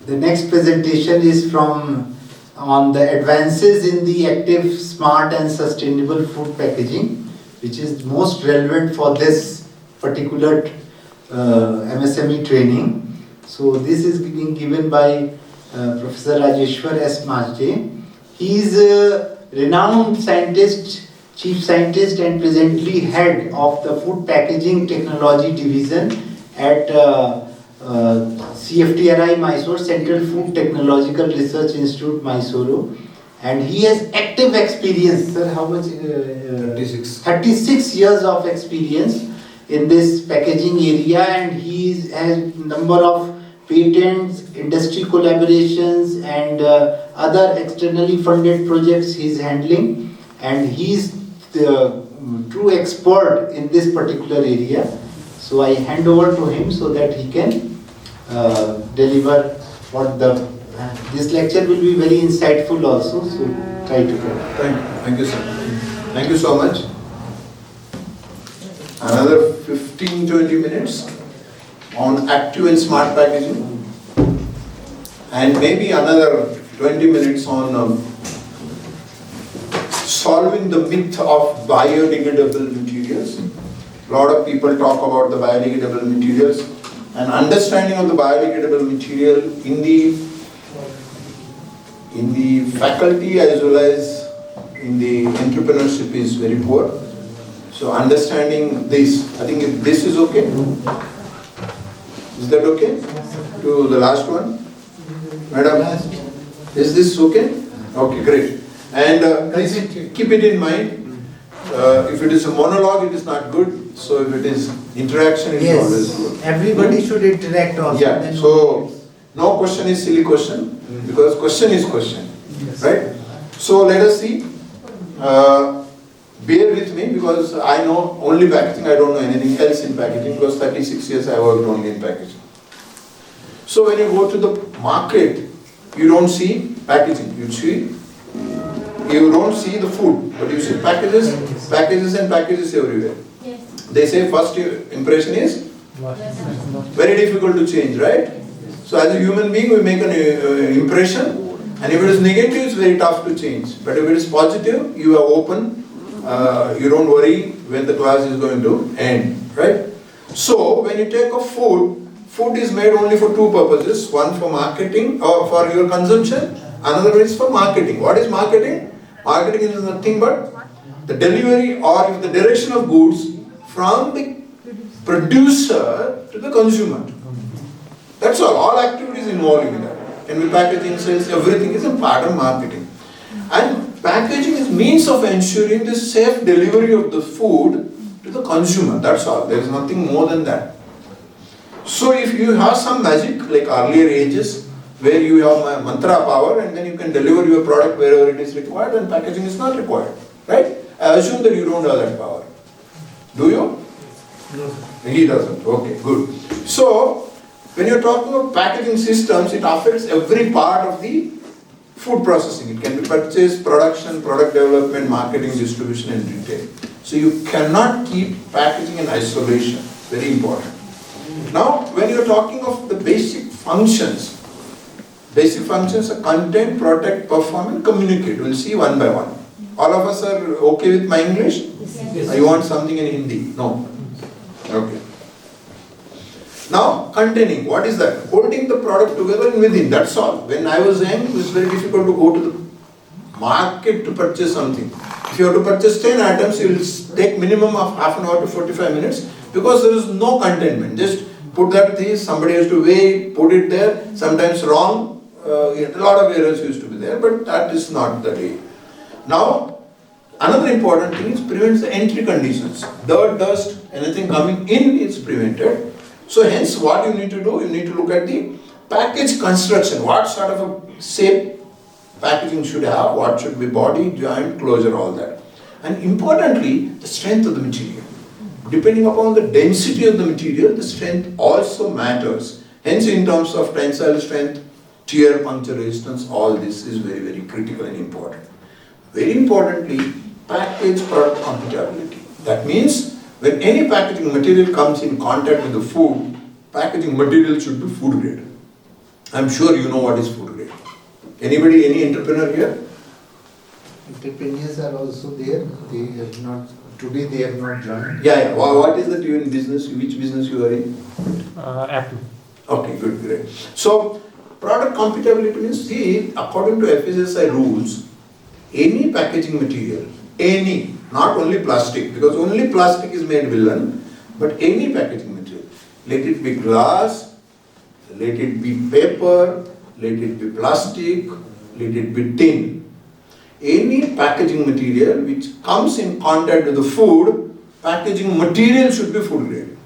The next presentation is from on the advances in the active, smart and sustainable food packaging, which is most relevant for this particular MSME training. So this is being given by Professor Rajeshwar S. Majde. He is a renowned scientist, chief scientist and presently head of the food packaging technology division at CFTRI Mysore, Central Food Technological Research Institute, Mysore. And he has active experience, sir, how much? 36 years of experience in this packaging area, and he has number of patents, industry collaborations and other externally funded projects he is handling, and he is the true expert in this particular area. So I hand over to him so that he can deliver what this lecture will be very insightful also, so try to get. Thank you, sir. Thank you so much. Another 15-20 minutes on active and smart packaging, and maybe another 20 minutes on solving the myth of biodegradable materials. A lot of people talk about the biodegradable materials, and understanding of the biodegradable material in the faculty as well as in the entrepreneurship is very poor. So understanding this, I think if this is okay. Is that okay? To the last one? Madam, is this okay? Okay, great. And please keep it in mind. If it is a monologue, it is not good. So if it is interaction, it is always good. Everybody should interact also. Yeah, so no question is silly question, because question is question, right? So let us see. Bear with me because I know only packaging, I don't know anything else in packaging because 36 years I worked only in packaging. So when you go to the market, you don't see packaging, you don't see the food, but you see packages and packages everywhere. Yes. They say first impression is very difficult to change, right? So as a human being, we make an impression, and if it is negative, it's very tough to change. But if it is positive, you are open, you don't worry when the class is going to end, right? So when you take a food is made only for two purposes. One for marketing or for your consumption, another is for marketing. What is marketing? Marketing is nothing but the delivery or the direction of goods from the producer to the consumer. That's all activities involved in that. Can be packaging, sales, everything is a part of marketing. And packaging is means of ensuring the safe delivery of the food to the consumer. That's all. There is nothing more than that. So if you have some magic like earlier ages where you have mantra power and then you can deliver your product wherever it is required, then packaging is not required, right? I assume that you don't have that power. Do you? No. He doesn't. Okay, good. So when you're talking about packaging systems, it affects every part of the food processing. It can be purchase, production, product development, marketing, distribution and retail. So you cannot keep packaging in isolation. Very important. Now when you're talking of the basic functions are content, protect, perform and communicate. We'll see one by one. All of us are okay with my English? Yes. You want something in Hindi? No. Okay. Now, containing, what is that? Holding the product together and within, that's all. When I was young, it was very difficult to go to the market to purchase something. If you have to purchase 10 items, you will take minimum of half an hour to 45 minutes because there is no containment. Just put that thing, somebody has to weigh, put it there, sometimes wrong. A lot of errors used to be there, but that is not the way. Now, another important thing is prevents the entry conditions. Dirt, dust, anything coming in is prevented. So hence what you need to do, you need to look at the package construction. What sort of a shape packaging should have, what should be body, joint, closure, all that. And importantly, the strength of the material. Depending upon the density of the material, the strength also matters. Hence in terms of tensile strength, tear, puncture resistance, all this is very, very critical and important. Very importantly, package product compatibility. That means when any packaging material comes in contact with the food, packaging material should be food grade. I'm sure you know what is food grade. Anybody, any entrepreneur here? Entrepreneurs are also there. They have not, today they have not joined. Yeah. What is that you in business? Which business you are in? Apple. Okay, good, great. So, product compatibility means, see, according to FSSAI rules, any packaging material, any, not only plastic, because only plastic is made villain, but any packaging material, let it be glass, let it be paper, let it be plastic, let it be tin. Any packaging material which comes in contact with the food, packaging material should be food grade.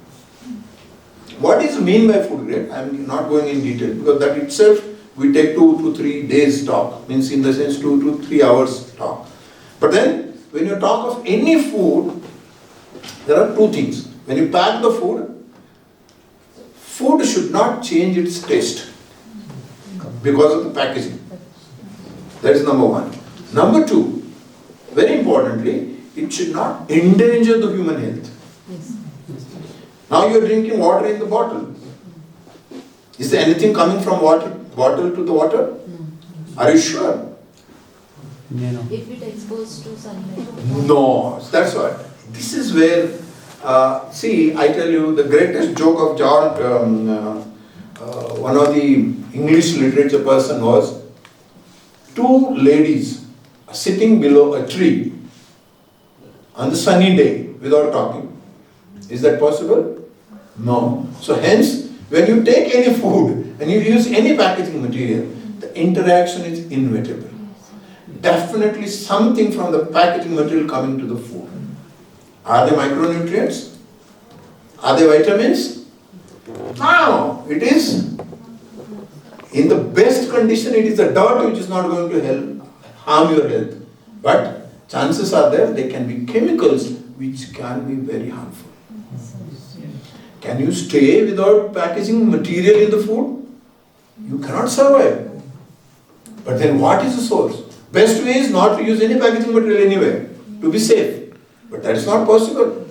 What is mean by food grade? I am not going in detail because that itself we take 2 to 3 days talk, means in the sense 2 to 3 hours talk. But then when you talk of any food, there are two things. When you pack the food, food should not change its taste because of the packaging. That is number one. Number two, very importantly, it should not endanger the human health. Now you are drinking water in the bottle. Is there anything coming from bottle to the water? Are you sure? If it exposed to sunlight. No, that's what. This is where, see, I tell you, the greatest joke of one of the English literature person was, two ladies sitting below a tree on the sunny day without talking. Is that possible? No. So hence, when you take any food and you use any packaging material, the interaction is inevitable. Definitely something from the packaging material coming to the food. Are they micronutrients? Are they vitamins? No. It is, in the best condition, it is the dirt which is not going to harm your health. But chances are there, they can be chemicals which can be very harmful. Can you stay without packaging material in the food? You cannot survive. But then what is the source? Best way is not to use any packaging material anywhere, to be safe. But that is not possible.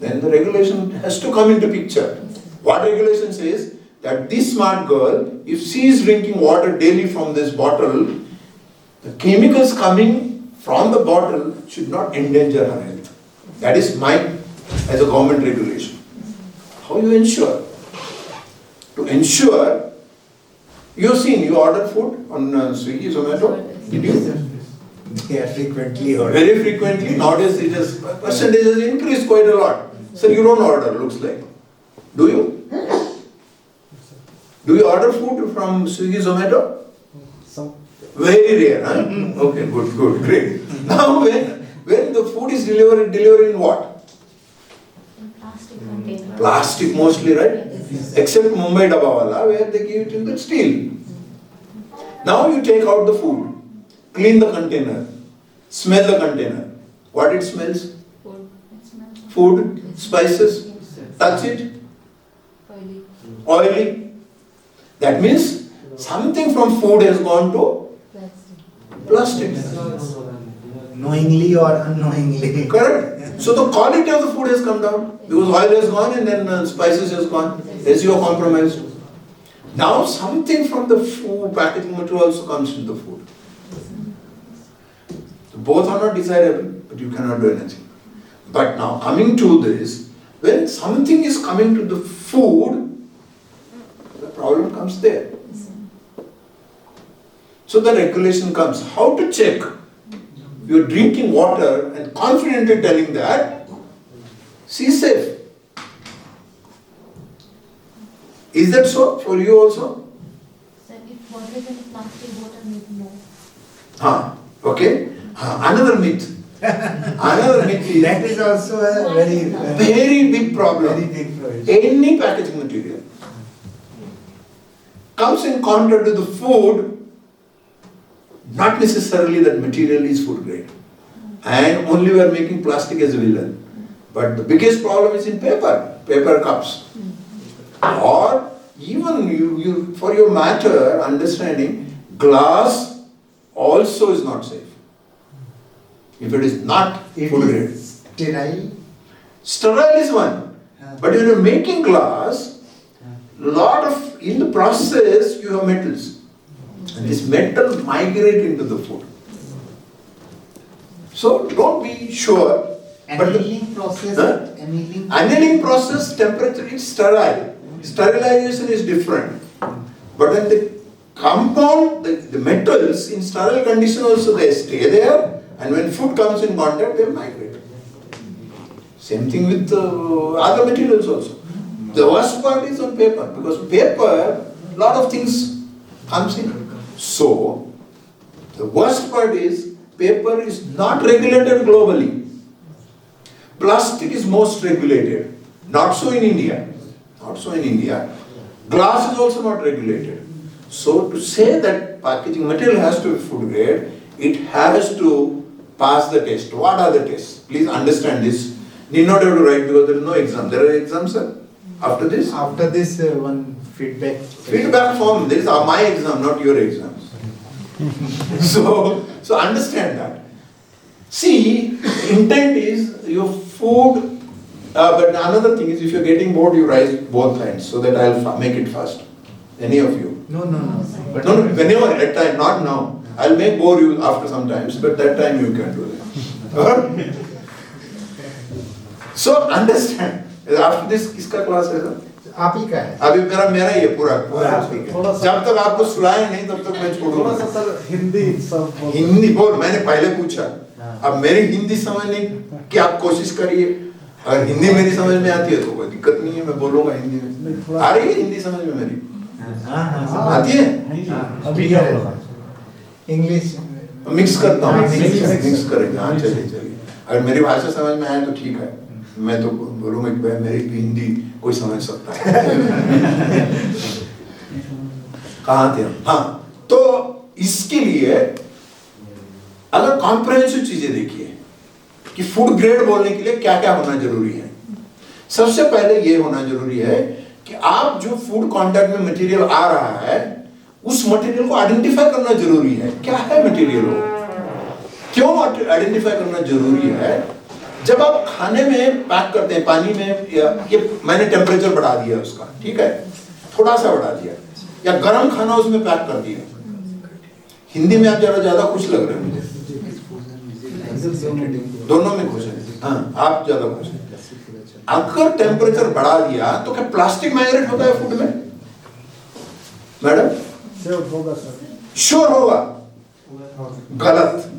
Then the regulation has to come into picture. What regulation says? That this smart girl, if she is drinking water daily from this bottle, the chemicals coming from the bottle should not endanger her health. That is as a government regulation. How you ensure? To ensure, you have seen, you order food on Swiggy, Zomato, did you? They are frequently ordered. Very frequently, nowadays it has, percentage has increased quite a lot. So you don't order, looks like. Do you? Do you order food from Swiggy, Zomato? Very rare, huh? Okay, good, great. Now when the food is delivered in what? Plastic container. Plastic mostly, right? Except Mumbai Dabawala, where they give it in the steel. Now you take out the food, clean the container, smell the container. What it smells? Food. It smells Food, spices, touch it, oily. oily. That means something from food has gone to Plastic. plastic. Knowingly or unknowingly. Correct? So the quality of the food has come down because oil has gone and then spices has gone. SEO compromised. Now something from the food packaging material also comes into the food. So both are not desirable, but you cannot do anything. But now coming to this, when something is coming to the food, the problem comes there. So the regulation comes. How to check? You are drinking water and confidently telling that she is safe. Is that so for you also? So if water is in a plastic bottle, no. Okay. Another myth. Another myth is That is also a very, very big problem. very big problem. Any packaging material comes in contact with the food, not necessarily that material is food grade. And only we are making plastic as a villain. But the biggest problem is in paper cups. Or even you for your matter, understanding, glass also is not safe. If it is not It food grade. is sterile. Sterile is one. But when you are making glass, lot of, in the process you have metals. And this metal migrate into the food. So don't be sure. But the Annealing process, Huh? annealing process, temperature is sterile. Sterilization is different. But when the compound, the metals in sterile condition also they stay there, and when food comes in contact, they migrate. Same thing with other materials also. The worst part is on paper, because paper, lot of things comes in. So, the worst part is, paper is not regulated globally. Plastic is most regulated. Not so in India. Not so in India. Glass is also not regulated. So to say that packaging material has to be food grade, it has to pass the test. What are the tests? Please understand this. Need not have to write because there is no exam. There are exams, sir. After this? After this, one feedback. Feedback form. This is my exam, not your exams. So understand that. See, intent is your food. But another thing is, if you're getting bored, you raise both hands so that I'll make it fast. Any of you? No. But No, whenever, at time, not now. I'll make bore you after some times, but that time you can do that. Alright? So understand. After this, किसका class है sir? आप ही का है। अभी मेरा ही है पूरा आप ही का। जब तक आपको सुनाया नहीं तब तक मैं छोड़ूंगा। थोड़ा सा सर हिंदी सब हिंदी बोल, मैंने पहले पूछा। अब मेरी हिंदी समझने की आप कोशिश करिए। अगर हिंदी मेरी समझ में आती है तो कोई दिक्कत नहीं है, मैं बोलूंगा हिंदी में। आ रही है हिंदी समझ में मेरी? आती है? अभी इंग्लिश मिक्स करता हूँ, हाँ, मिक्स करेंगे। हाँ चलिए। अगर मेरी भाषा समझ में आए तो ठीक है, मैं तो बोलूँगा कि भाई मेरी भी हिंदी कोई समझ सकता है। कहाँ थे हम? हाँ, तो इसके लिए अगर कॉम्प्रहेंसिव चीजें देखिए कि फूड ग्रेड बोलने के लिए क्या क्या होना जरूरी है। सबसे पहले ये होना जरूरी है कि आप जो फूड कांटेक्ट में मटेरियल आ रहा है उस मटेरियल को आइडेंटिफाई करना जरूरी है। क्या है मटेरियल वो, क्यों आइडेंटिफाई करना जरूरी है? जब आप खाने में पैक करते हैं पानी में, ये मैंने टेम्परेचर बढ़ा दिया उसका, ठीक है, थोड़ा सा बढ़ा दिया, या गर्म खाना उसमें पैक कर दिया। हिंदी में आप जरा ज्यादा खुश लग रहे हैं मुझे, दोनों में खुश है। हाँ, आप ज्यादा खुश हैं। अगर टेम्परेचर बढ़ा दिया तो क्या प्लास्टिक माइग्रेट होता है फूड में? मैडम होगा सर, श्योर होगा? गलत।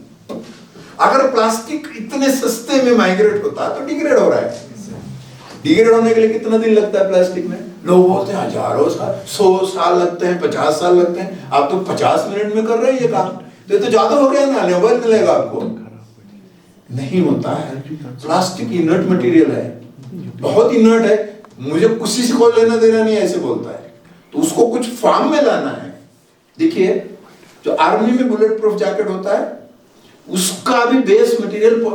अगर प्लास्टिक इतने सस्ते में माइग्रेट होता तो डिग्रेड हो रहा है। डिग्रेड होने के लिए कितना दिन लगता है प्लास्टिक में? लोग बोलते हैं हजारों साल, 100 साल लगते हैं, 50 साल लगते हैं। आप तो 50 मिनट में कर रहे हैं ये काम, तो ये तो ज्यादा हो गया ना, लेवल मिलेगा आपको। नहीं होता है। प्लास्टिक इनर्ट मटेरियल है, बहुत इनर्ट है, मुझे किसी से कोई लेना देना नहीं, ऐसे बोलता है। तो उसको कुछ फॉर्म में लाना है। देखिए, जो आर्मी में बुलेट प्रूफ जैकेट होता है उसका भी बेस मटेरियल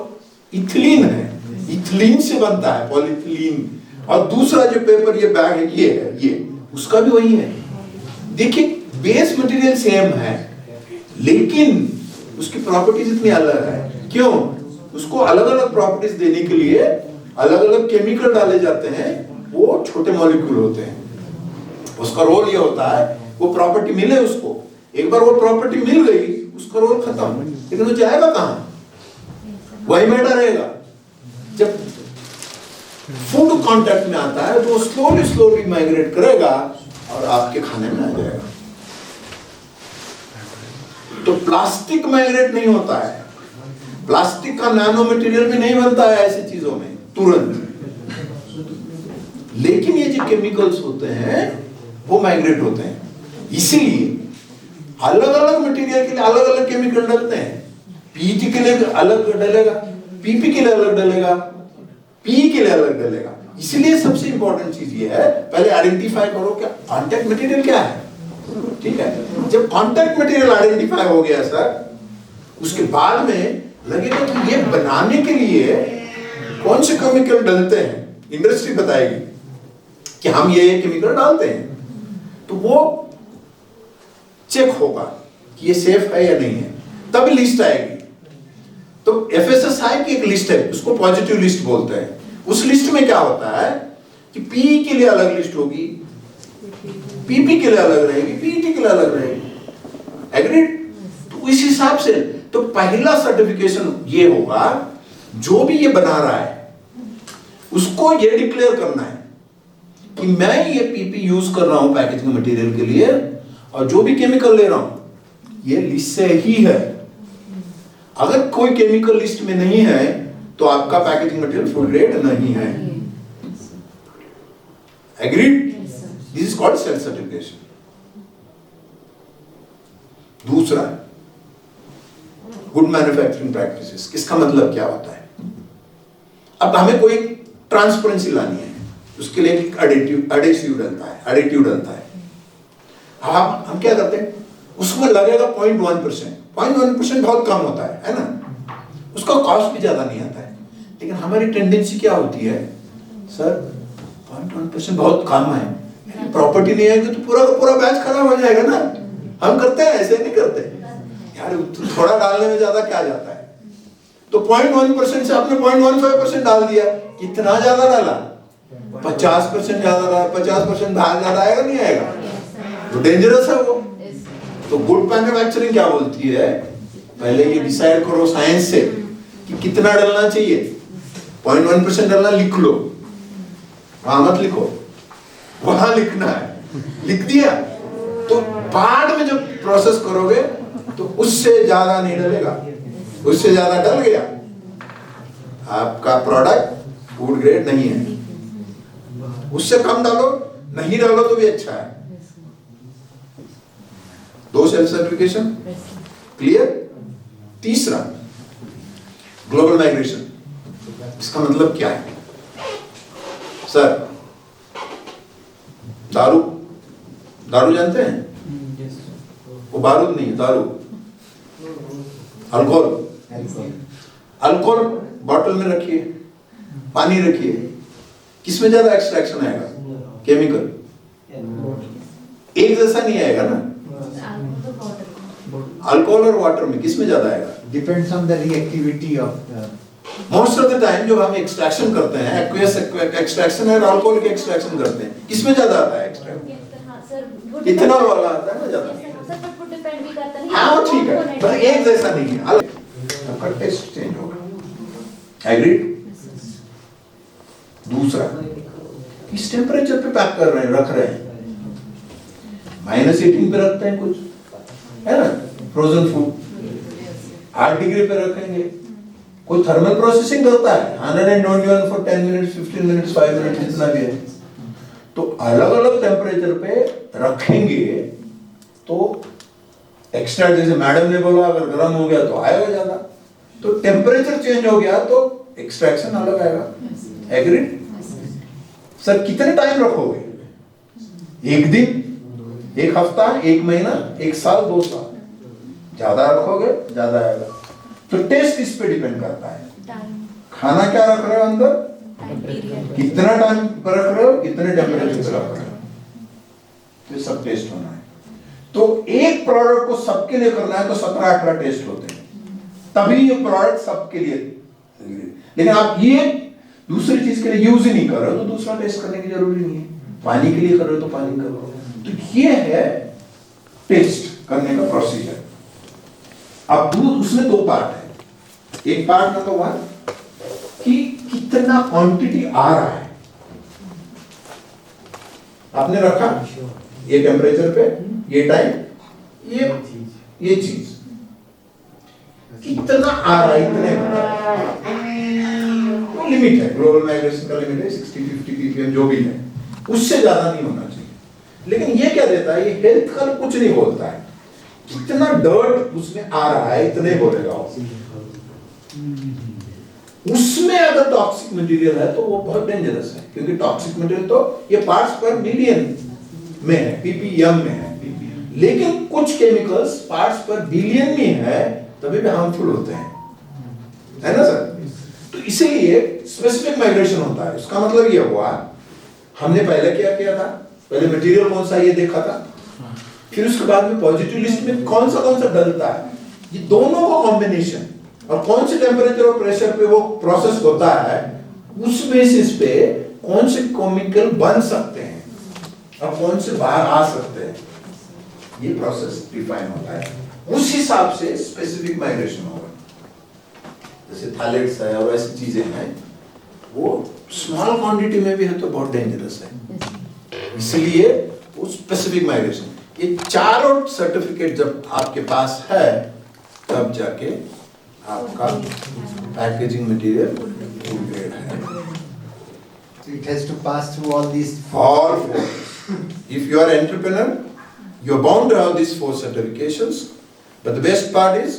इथिलीन है, इथिलीन से बनता है, पॉलीथिलीन। और दूसरा जो पेपर ये बैग है, ये है, ये उसका भी वही है। देखिए, बेस मटेरियल सेम है लेकिन उसकी प्रॉपर्टीज इतनी अलग है। क्यों? उसको अलग अलग प्रॉपर्टीज देने के लिए अलग अलग केमिकल डाले जाते हैं, वो छोटे मॉलिक्यूल होते हैं। उसका रोल ये होता है वो प्रॉपर्टी मिले उसको, एक बार वो प्रॉपर्टी मिल गई उसका रोल खत्म, लेकिन वो जाएगा कहां? वही में रहेगा। जब फूड कांटेक्ट में आता है तो स्लोली स्लोली माइग्रेट करेगा और आपके खाने में आ जाएगा। तो प्लास्टिक माइग्रेट नहीं होता है, प्लास्टिक का नैनो मटेरियल भी नहीं बनता है ऐसी चीजों में तुरंत, लेकिन ये जो केमिकल्स होते हैं वो माइग्रेट होते हैं। इसीलिए अलग अलग मटेरियल के लिए अलग अलग केमिकल डलते हैं। पीटी के लिए अलग डलेगा, पीपी के लिए अलग डलेगा, पी के लिए अलग डलेगा। इसलिए सबसे इंपॉर्टेंट चीज ये है, पहले आइडेंटिफाई करो क्या कांटेक्ट मटेरियल क्या है। ठीक है, जब कांटेक्ट मटेरियल आइडेंटिफाई हो गया सर, उसके बाद में लगेगा कि ये बनाने के लिए कौन से केमिकल डलते हैं, इंडस्ट्री बताएगी कि हम ये केमिकल डालते हैं, तो वो चेक होगा कि ये सेफ है या नहीं है, तब लिस्ट आएगी। तो FSSAI की एक लिस्ट है, उसको पॉजिटिव लिस्ट बोलते हैं। उस लिस्ट में क्या होता है कि पी के लिए अलग लिस्ट होगी, पीपी के लिए अलग रहेगी, पीईटी के लिए अलग रहेगी। एग्रीड? तो इस हिसाब से तो पहला सर्टिफिकेशन ये होगा, जो भी ये बना रहा है उसको ये डिक्लेयर करना है कि मैं ये पीपी यूज कर रहा हूं पैकेजिंग मटेरियल के लिए, और जो भी केमिकल ले रहा हूं ये लिस्ट से ही है। अगर कोई केमिकल लिस्ट में नहीं है तो आपका पैकेजिंग मटेरियल फूड ग्रेड नहीं है। Agreed? This is called self certification. दूसरा, गुड मैन्युफैक्चरिंग प्रैक्टिसेस। इसका मतलब क्या होता है? अब हमें कोई ट्रांसपेरेंसी लानी है, उसके लिए एक एडिटिव डलता है। हम क्या करते हैं, उसमें लगेगा 0.1%। 0.1% बहुत कम होता है ना, उसका कॉस्ट भी ज्यादा नहीं आता है। लेकिन हमारी टेंडेंसी क्या होती है, सर 0.1% बहुत कम है, प्रॉपर्टी नहीं आएगी तो पूरा का पूरा बैच खराब हो जाएगा ना। हम करते हैं, ऐसे नहीं करते यार, थोड़ा डालने में ज्यादा क्या जाता है। तो 0.1% से आपने 0.15% डाल दिया, कितना ज्यादा डाला, 50% ज्यादा डाला, 50% बाहर ज्यादा आएगा नहीं आएगा, तो डेंजरस है वो। तो गुड मैन्युफैक्चरिंग क्या बोलती है, पहले ये डिसाइड करो साइंस से कि कितना डालना चाहिए। 0.1% डालना, लिख लो, वहां मत लिखो, वहां लिखना है, लिख दिया तो बाद में जब प्रोसेस करोगे तो उससे ज्यादा नहीं डलेगा। उससे ज्यादा डल गया, आपका प्रोडक्ट फूड ग्रेड नहीं है। उससे कम डालो, नहीं डालो तो भी अच्छा है। दो सेल्फ सर्टिफिकेशन क्लियर। तीसरा, ग्लोबल माइग्रेशन। इसका मतलब क्या है सर? दारू जानते हैं? वो बारूद नहीं, दारू, अल्कोहल बॉटल में रखिए, पानी रखिए, किसमें ज्यादा एक्सट्रैक्शन आएगा? केमिकल एक जैसा नहीं आएगा ना। अल्कोहल और वाटर में किसमें ज्यादा आएगा? Depends on the reactivity of the. Most of the time जब हम एक्सट्रैक्शन करते हैं, एक्वियस एक्सट्रैक्शन और अल्कोहल के एक्सट्रैक्शन करते हैं, किसमें ज्यादा आता है एक्सट्रैक्ट? इथेनॉल वाला आता है ना ज्यादा। हाँ ठीक है, पर एक जैसा नहीं है, अलग, आपका टेस्ट चेंज होगा। एग्रीड? दूसरा, किस टेम्परेचर पे पैक कर रहे हैं, रख रहे हैं? -18 पे रखते हैं कुछ, है ना, फ्रोजन फूड 8 डिग्री पे रखेंगे। कोई थर्मल प्रोसेसिंग करता है 121 फॉर 10 मिनट्स, 15 मिनट्स, 5 मिनट्स, जितना भी है। तो अलग अलग टेम्परेचर पे रखेंगे तो एक्स्ट्रा, जैसे मैडम ने बोला, अगर गर्म हो गया तो आएगा ज्यादा, तो टेम्परेचर चेंज हो गया तो एक्सट्रैक्शन अलग आएगा। एग्रीड? सर कितने टाइम रखोगे? एक दिन, एक हफ्ता, एक महीना, एक साल, 2 साल? ज्यादा रखोगे ज्यादा आएगा। तो टेस्ट इस पे डिपेंड करता है। खाना क्या रख रहे हो अंदर, कितना टाइम पर रख रहे हो, कितने टेम्परेचर पर रख रहे हो, तो सब टेस्ट होना है। तो एक प्रोडक्ट को सबके लिए करना है तो 17-18 टेस्ट होते हैं, तभी ये प्रोडक्ट सबके लिए। लेकिन आप ये दूसरी चीज के लिए यूज ही नहीं कर रहे हो तो दूसरा टेस्ट करने की जरूरी नहीं है। पानी के लिए कर रहे हो तो पानी करो। तो ये है टेस्ट करने का प्रोसीजर। अब दूध, उसमें 2 पार्ट है। एक पार्ट नंबर 1 कि कितना क्वांटिटी आ रहा है, आपने रखा ये टेम्परेचर पे, ये टाइम, ये चीज कितना आ रहा है, इतने वो लिमिट है। ग्लोबल माइग्रेशन का लिमिट है 60-50 ppm, जो भी है, उससे ज्यादा नहीं होना चाहिए। लेकिन ये क्या देता है, ये हेल्थ का कुछ नहीं बोलता है, कितना डर्ट उसमें आ रहा है इतने बोलेगा। उसमें अगर टॉक्सिक मटेरियल है तो वो बहुत डेंजरस है, क्योंकि टॉक्सिक मटेरियल तो ये पार्ट्स पर बिलियन में है, ppm में है। लेकिन कुछ केमिकल्स पार्ट्स पर बिलियन में है, तभी भी हार्मफुल होते हैं, है ना सर? तो इसीलिए स्पेसिफिक माइग्रेशन होता है। उसका मतलब ये हुआ, हमने पहले क्या किया था, पहले मटेरियल कौन सा ये देखा था, फिर उसके बाद में पॉजिटिव लिस्ट में कौन सा डलता है, ये दोनों का कॉम्बिनेशन और कौन से टेम्परेचर और प्रेशर पे वो प्रोसेस होता है, उस बेसिस पे कौन से केमिकल बन सकते हैं और कौन से बाहर आ सकते हैं, ये प्रोसेस डिफाइन होता है। उस हिसाब से स्पेसिफिक माइग्रेशन होगा। जैसे थैलेट्स है और ऐसी चीजें हैं, वो स्मॉल क्वांटिटी में भी है तो बहुत डेंजरस है, इसलिए वो स्पेसिफिक माइग्रेशन। ये चारों सर्टिफिकेट जब आपके पास है तब जाके आपका पैकेजिंग मटेरियल फूड ग्रेड है। So it has to pass through all these. All four. If you are an entrepreneur, you are bound to have these 4 certifications. But the best part is,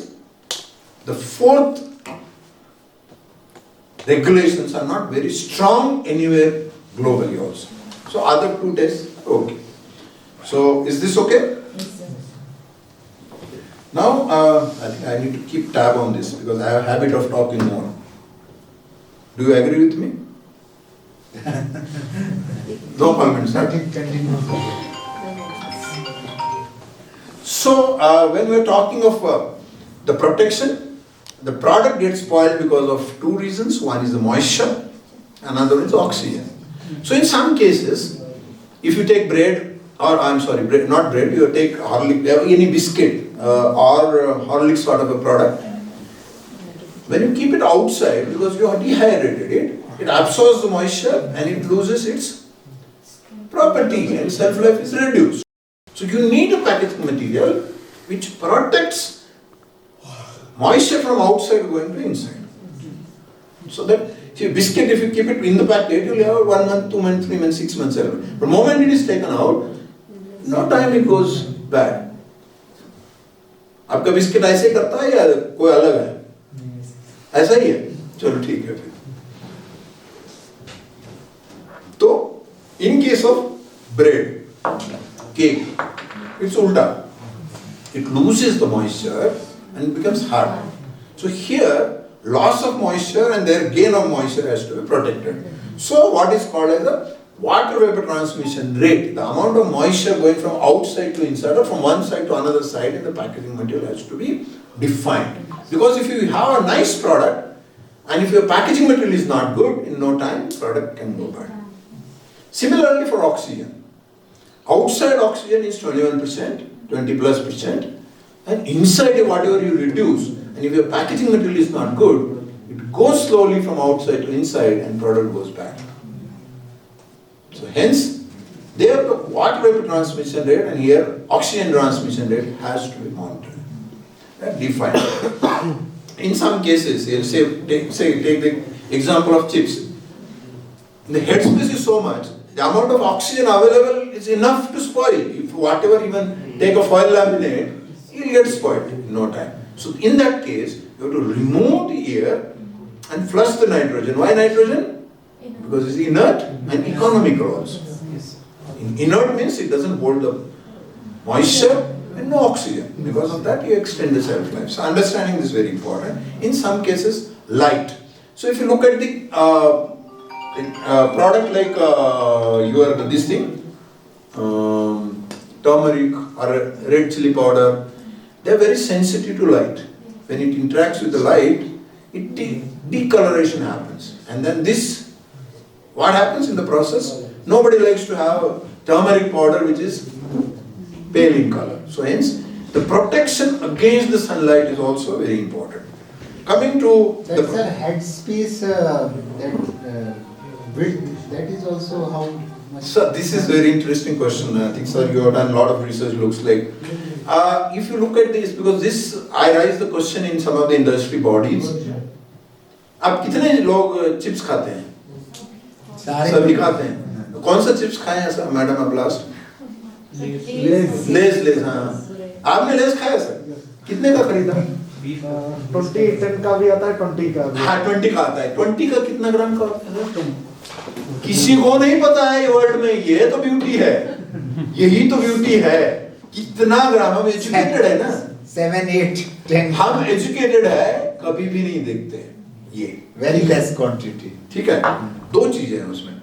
the 4th regulations are not very strong anywhere globally also. So other 2 tests are okay. So is this okay? Yes, sir. Now I think I need to keep tab on this because I have a habit of talking more. Do you agree with me? No comments, huh? Continue. So, when we are talking of the protection, the product gets spoiled because of 2 reasons. One is the moisture, another is oxygen. So, in some cases, if you take bread, or I'm sorry, bread, not bread, you take Horlicks, any biscuit or Horlicks sort of a product. When you keep it outside, because you have dehydrated it, it absorbs the moisture and it loses its property and shelf life is reduced. So you need a packaging material which protects moisture from outside going to inside. So that see, biscuit, if you keep it in the packet, you will have 1 month, 2 months, 3 months, 6 months. But the moment it is taken out, no time it goes bad. आपका biscuit ऐसे करता है या कोई अलग है? ऐसा ही है? चलो ठीक है फिर। तो in case of bread, cake, it's ulta. It loses the moisture and it becomes hard. So here, loss of moisture and their gain of moisture has to be protected. So what is called as the water vapor transmission rate, the amount of moisture going from outside to inside or from one side to another side in the packaging material has to be defined. Because if you have a nice product and if your packaging material is not good, in no time product can go bad. Similarly for oxygen. Outside oxygen is 21%, 20+%, and inside whatever you reduce, and if your packaging material is not good, it goes slowly from outside to inside and product goes bad. So hence, there the water vapor transmission rate and here oxygen transmission rate has to be monitored and defined. In some cases, take the example of chips. The headspace is so much, the amount of oxygen available is enough to spoil. If whatever even take a foil laminate, it will get spoiled in no time. So in that case, you have to remove the air and flush the nitrogen. Why nitrogen? Because it's inert and economical also. Inert means it doesn't hold the moisture and no oxygen. Because of that, you extend the shelf life. So understanding this is very important. In some cases, light. So if you look at the product like this thing, turmeric or red chili powder, they are very sensitive to light. When it interacts with the light, decoloration happens. And then this, what happens in the process? Nobody likes to have turmeric powder which is pale in color. So hence, the protection against the sunlight is also very important. Coming to That's a headspace, that width, that is also how much. Sir, this is very interesting question. I think, sir, you have done a lot of research, looks like. If you look at this, because this, I raised the question in some of the industry bodies. आप कितने लोग chips खाते हैं? सभी खाते हैं। कौन सा चिप्स खाए हैं सर, मैडम आप लास्ट? लेस हाँ। आपने लेस खाया सर? कितने का खरीदा? 20 10 का भी आता है, 20 का भी। हाँ 20 का आता है। 20 का कितना ग्राम का होता है? किसी को नहीं पता है ये वर्ल्ड में, ये तो ब्यूटी है, यही तो ब्यूटी है। कितना ग्राम, हम एजुकेटेड है ना, 7, 8, 10। हम एजुकेटेड है, कभी भी नहीं देखते ये, वेरी लेस क्वांटिटी। ठीक है। 2 चीजें हैं उसमें।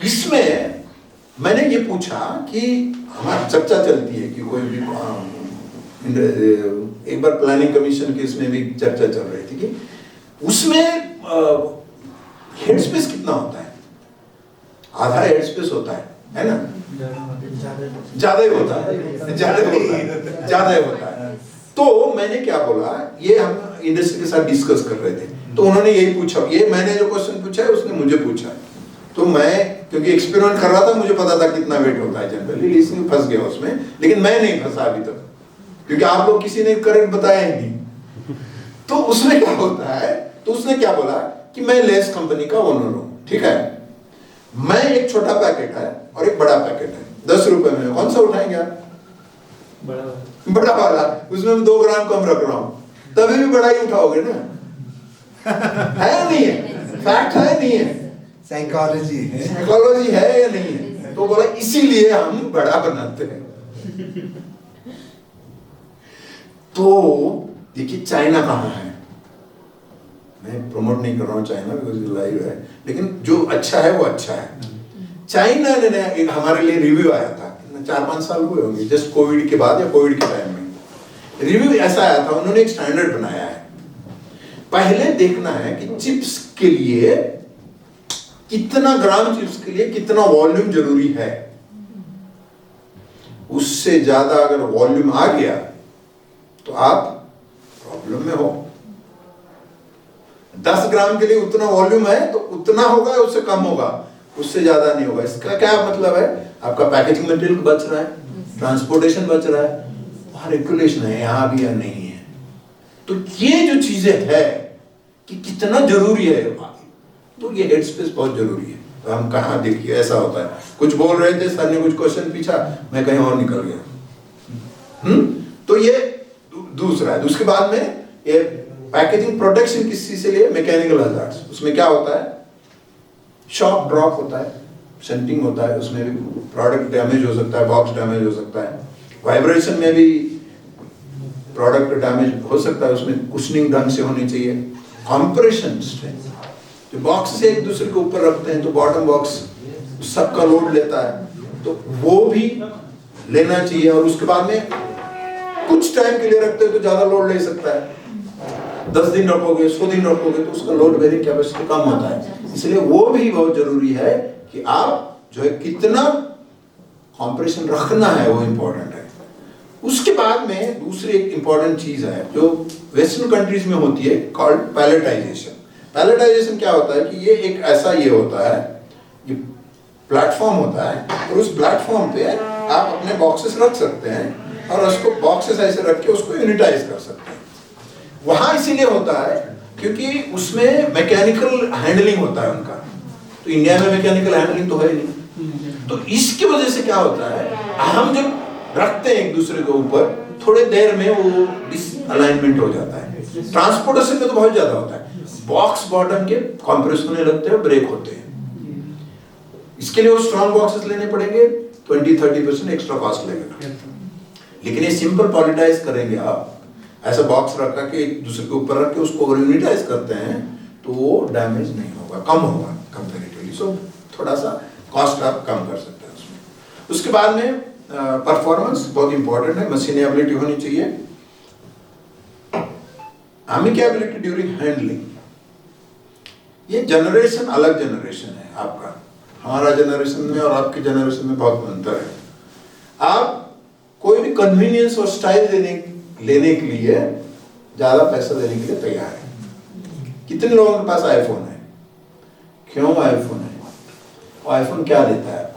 इसमें मैंने ये पूछा कि हमारी चर्चा चलती है कि कोई भी एक बार प्लानिंग कमीशन के इसमें भी चर्चा चल रही थी कि उसमें हेड स्पेस कितना होता है? आधा हेड स्पेस होता है ना? ज्यादा ही होता है, ज्यादा ही होता है। तो मैंने क्या बोला, ये हम इंडस्ट्री के साथ डिस्कस कर रहे थे, तो उन्होंने यही पूछा, ये मैंने जो क्वेश्चन पूछा है उसने मुझे पूछा, तो मैं क्योंकि एक्सपेरिमेंट कर रहा था, मुझे पता था कितना वेट होता है जनरली, इसलिए फंस गया उसमें, लेकिन मैं नहीं फंसा अभी तक, क्योंकि आप लोग किसी ने करेक्ट बताया ही नहीं। तो उसमें क्या होता है, तो उसने क्या बोला कि मैं लेस कंपनी का ओनर हूं, ठीक है, मैं एक छोटा पैकेट है और एक बड़ा पैकेट है, 10 रुपए में कौन सा उठाएंगे आप? बड़ा वाला, उसमें मैं 2 ग्राम कम रख रहा हूं, तभी भी बड़ा ही उठाओगे ना। है या नहीं है? फैक्ट है नहीं है? साइकोलॉजी है, साइकोलॉजी है या नहीं है? तो बोला इसीलिए हम बड़ा बनाते हैं। तो देखिए चाइना कहाँ है, मैं प्रमोट नहीं कर रहा हूँ चाइना, बिकॉज लाइव है, लेकिन जो अच्छा है वो अच्छा है। चाइना ने एक हमारे लिए रिव्यू आया था, 4-5 साल हुए होंगे, जस्ट कोविड के बाद या कोविड के टाइम में रिव्यू ऐसा आया था, उन्होंने एक स्टैंडर्ड बनाया है, पहले देखना है कि चिप्स के लिए कितना ग्राम, चिप्स के लिए कितना वॉल्यूम जरूरी है, उससे ज्यादा अगर वॉल्यूम आ गया तो आप प्रॉब्लम में हो। 10 ग्राम के लिए उतना वॉल्यूम है तो उतना होगा, उससे कम होगा, उससे ज्यादा नहीं होगा। इसका क्या मतलब है, आपका पैकेजिंग मटेरियल बच रहा है, ट्रांसपोर्टेशन बच रहा है, वहां रेगुलेशन है, यहां भी या नहीं है। तो ये जो चीजें है कि कितना जरूरी है, तो ये हेड स्पेस बहुत जरूरी है। तो हम कहाँ देखिए ऐसा होता है, कुछ बोल रहे थे, सर ने कुछ क्वेश्चन पूछा, मैं कहीं और निकल गया। तो ये दूसरा है। उसके बाद में ये पैकेजिंग प्रोटेक्शन किस चीज से लिए, मैकेनिकल हजार्ड्स, उसमें क्या होता है, शॉक ड्रॉप होता है, सेंटिंग होता है, उसमें भी प्रोडक्ट डैमेज हो सकता है, बॉक्स डैमेज हो सकता है, वाइब्रेशन में भी प्रोडक्ट डैमेज हो सकता है, उसमें कुशनिंग ढंग से होनी चाहिए, कंप्रेशन स्ट्रेंथ, जो बॉक्स से एक दूसरे के ऊपर रखते हैं तो बॉटम बॉक्स सबका लोड लेता है, तो वो भी लेना चाहिए। और उसके बाद में कुछ टाइम के लिए रखते हैं तो ज्यादा लोड ले सकता है, 10 दिन रखोगे, 100 दिन रखोगे तो उसका लोड बेरिंग कैपेसिटी कम होता है, इसलिए वो भी बहुत जरूरी है कि आप जो है कितना कंप्रेशन रखना है, वो इंपॉर्टेंट है। उसके बाद में दूसरी एक इंपॉर्टेंट चीज है जो वेस्टर्न कंट्रीज में होती है, कॉल्ड पैलेटाइजेशन। पैलेटाइजेशन क्या होता है कि ये एक ऐसा ये होता है, ये प्लेटफॉर्म होता है, और उस प्लेटफॉर्म पे आप अपने बॉक्सेस रख सकते हैं और उसको बॉक्सेस ऐसे रख के उसको यूनिटाइज कर सकते हैं। वहां इसीलिए होता है क्योंकि उसमें मैकेनिकल हैंडलिंग होता है उनका, तो इंडिया में मैकेनिकल हैंडलिंग तो है नहीं। तो इसकी वजह से क्या होता है, हम जब रखते हैं एक दूसरे के ऊपर, थोड़े देर में वो डिसअलाइनमेंट हो जाता है। ट्रांसपोर्टेशन में तो बहुत ज्यादा होता है, बॉक्स बॉटम के कंप्रेस होने लगते हैं, ब्रेक होते हैं। इसके लिए वो स्ट्रॉन्ग बॉक्सेस लेने पड़ेंगे, 20-30% एक्स्ट्रा कॉस्ट लगेगा। लेकिन ये सिंपल पॉलिटाइज करेंगे आप, ऐसा बॉक्स रखा के एक दूसरे के ऊपर रख के उसको अगर यूनिटाइज करते हैं तो वो डैमेज नहीं होगा, कम होगा कंपैरेटिवली। सो थोड़ा सा कॉस्ट आप कम कर सकते हैं उसमें। उसके बाद में परफॉर्मेंस बहुत इंपॉर्टेंट है, मशीनेबिलिटी होनी चाहिए, एमिकेबिलिटी ड्यूरिंग हैंडलिंग। ये जनरेशन अलग जनरेशन है आपका, हमारा जनरेशन में और आपके जनरेशन में बहुत अंतर है। आप कोई भी कन्वीनियंस और स्टाइल लेने के लिए ज्यादा पैसा देने के लिए तैयार है। कितने लोगों के पास आईफोन है? क्यों आईफोन है? आईफोन क्या देता है?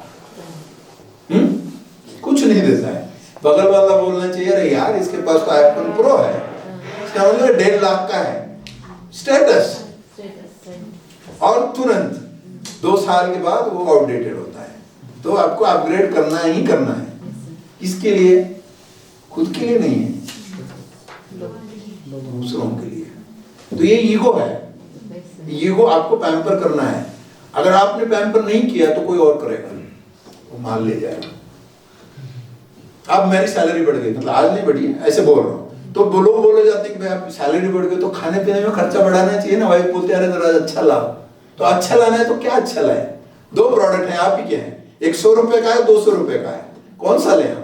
कुछ नहीं देता है। बगल वाला बोलना चाहिए, अरे यार इसके पास तो आईफोन प्रो है, इसका मतलब 1.5 लाख का है, स्टेटस, और तुरंत 2 साल के बाद वो आउटडेटेड होता है। तो आपको अपग्रेड करना ही करना है। किसके लिए? खुद के लिए नहीं है, दूसरों के लिए। तो ये ईगो है, ईगो आपको पैम्पर करना है। अगर आपने पैम्पर नहीं किया तो कोई और करेगा, वो माल ले जाएगा। अब मेरी सैलरी बढ़ गई, मतलब आज नहीं बढ़ी है, ऐसे बोल रहा हूँ, तो लोग बोले जाते कि भाई आप सैलरी बढ़ गई तो खाने पीने में खर्चा बढ़ाना चाहिए ना। वाइफ बोलते अरे जरा अच्छा लाओ, तो अच्छा लाना है तो क्या अच्छा लाए? 2 प्रोडक्ट हैं, आप ही के हैं, एक 100 रुपए का है, 200 रुपए का है, कौन सा ले हम?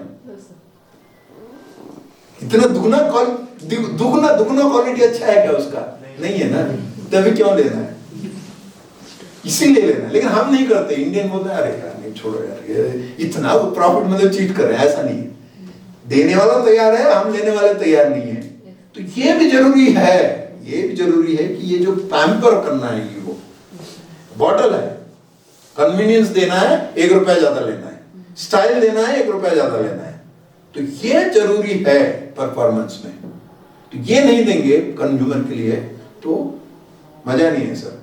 इतना दुगना क्वालिटी अच्छा है क्या उसका? नहीं है ना, तभी क्यों लेना है? इसीलिए लेना है। लेकिन हम नहीं करते, इंडियन बोलते हैं अरे यार नहीं छोड़ो यार, ये इतना प्रॉफिट मतलब चीट कर रहे हैं, ऐसा नहीं है। देने वाला तैयार है, हम लेने वाले तैयार नहीं है। तो ये भी जरूरी है, ये भी जरूरी है कि ये जो पैम्पर करना है, ये वो बॉटल है, कन्वीनियंस देना है, 1 रुपया ज्यादा लेना है, स्टाइल देना है, 1 रुपया ज्यादा लेना है, तो ये जरूरी है परफॉर्मेंस में। तो ये नहीं देंगे कंज्यूमर के लिए तो मजा नहीं है सर।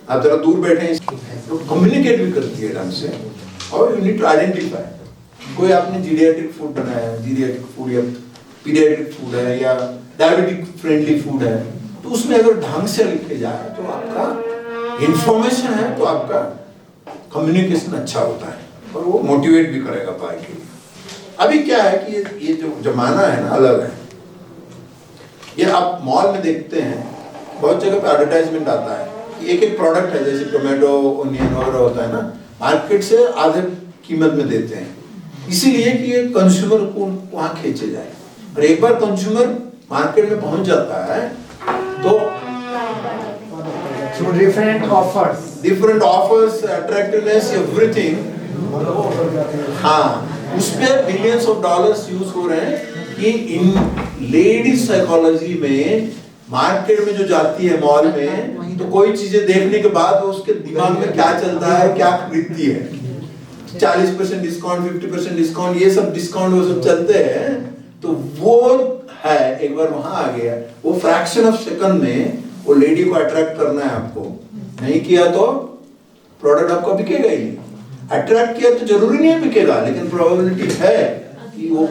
आप जरा दूर बैठे तो कम्युनिकेट भी करती है ढंग से, और यू नीड टू आइडेंटिफाई। कोई आपने जीरियाट्रिक फूड बनाया है, जीरियाट्रिक फूड या पीडियाट्रिक फूड है या डायबिटिक फ्रेंडली फूड है, तो उसमें अगर ढंग से लिखे जाए तो आपका इंफॉर्मेशन है, तो आपका कम्युनिकेशन अच्छा होता है और वो मोटिवेट भी करेगा बाय के लिए। अभी क्या है कि ये जो जमाना है ना अलग है। ये आप मॉल में देखते हैं, बहुत जगह पे एडवर्टाइजमेंट आता है कि एक एक प्रोडक्ट है, जैसे टोमेटो, ओनियन वगैरह होता है ना, मार्केट से आधे कीमत में देते हैं, इसीलिए कि ये कंज्यूमर को वहां खींचे जाए। और एक बार कंज्यूमर मार्केट में पहुंच जाता है तो through different offers, attractiveness, everything, हाँ, उस पे बिलियंस ऑफ डॉलर्स यूज हो रहे हैं कि इन लेडीज साइकोलॉजी में मार्केट में जो जाती है मॉल में, तो कोई चीजें देखने के बाद उसके दिमाग में क्या चलता है, क्या खरीदती है। 40% डिस्काउंट, 50% डिस्काउंट, ये सब डिस्काउंट वो सब चलते हैं, तो वो है एक बार वहां आ गया, वो फ्रैक्शन ऑफ सेकंड में वो लेडी को अट्रैक्ट करना है आपको, नहीं किया तो प्रोडक्ट आपको बिकेगा ही नहीं। अट्रैक्ट किया तो जरूरी नहीं है बिकेगा, लेकिन प्रोबेबिलिटी है कि वो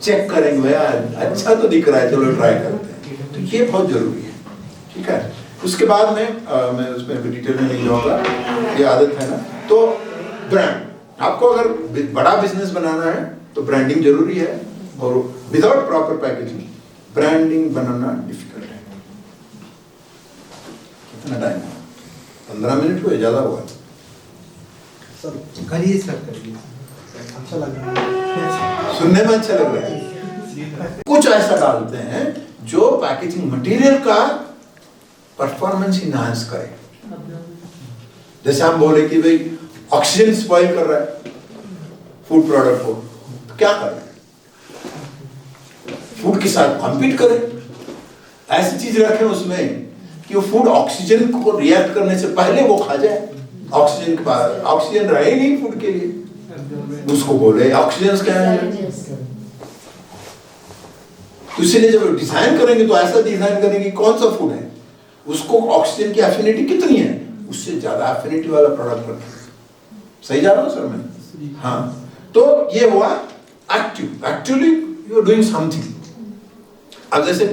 चेक करेंगे, भैया अच्छा तो दिख रहा है, चलो ट्राई करते हैं। तो ये बहुत जरूरी है, ठीक है। उसके बाद में मैं उसमें डिटेल में नहीं जाऊंगा, ये आदत है ना। तो ब्रांड, आपको अगर बड़ा बिजनेस बनाना है तो ब्रांडिंग जरूरी है, और विदाउट प्रॉपर पैकेजिंग ब्रांडिंग बनाना डिफिकल्ट है। कितना टाइम हुआ? 15 मिनट हुए, ज्यादा हुआ? करिए सर, करिए, अच्छा लग रहा है। सुनने में अच्छा लग रहा है। कुछ ऐसा डालते हैं जो पैकेजिंग मटेरियल का परफॉर्मेंस इनहांस करे। जैसे हम बोले कि भाई ऑक्सीजन स्पॉइल कर रहा है फूड प्रोडक्ट को, तो क्या करें? फूड के साथ कॉम्पीट करें, ऐसी चीज रखें उसमें कि वो फूड ऑक्सीजन को रिएक्ट करने से पहले वो खा जाए। ऑक्सीजन के बाद ऑक्सीजन रहे ही नहीं फूड के लिए, उसको बोले ऑक्सीजन क्या है। तो इसीलिए जब डिजाइन करेंगे तो ऐसा डिजाइन करेंगे कौन सा फूड है, उसको ऑक्सीजन की एफिनिटी कितनी है, उससे ज्यादा एफिनिटी वाला प्रोडक्ट रखें। सही जा रहा हूं सर मैं? हाँ, तो ये हुआ active, actually you are doing something. अब जैसे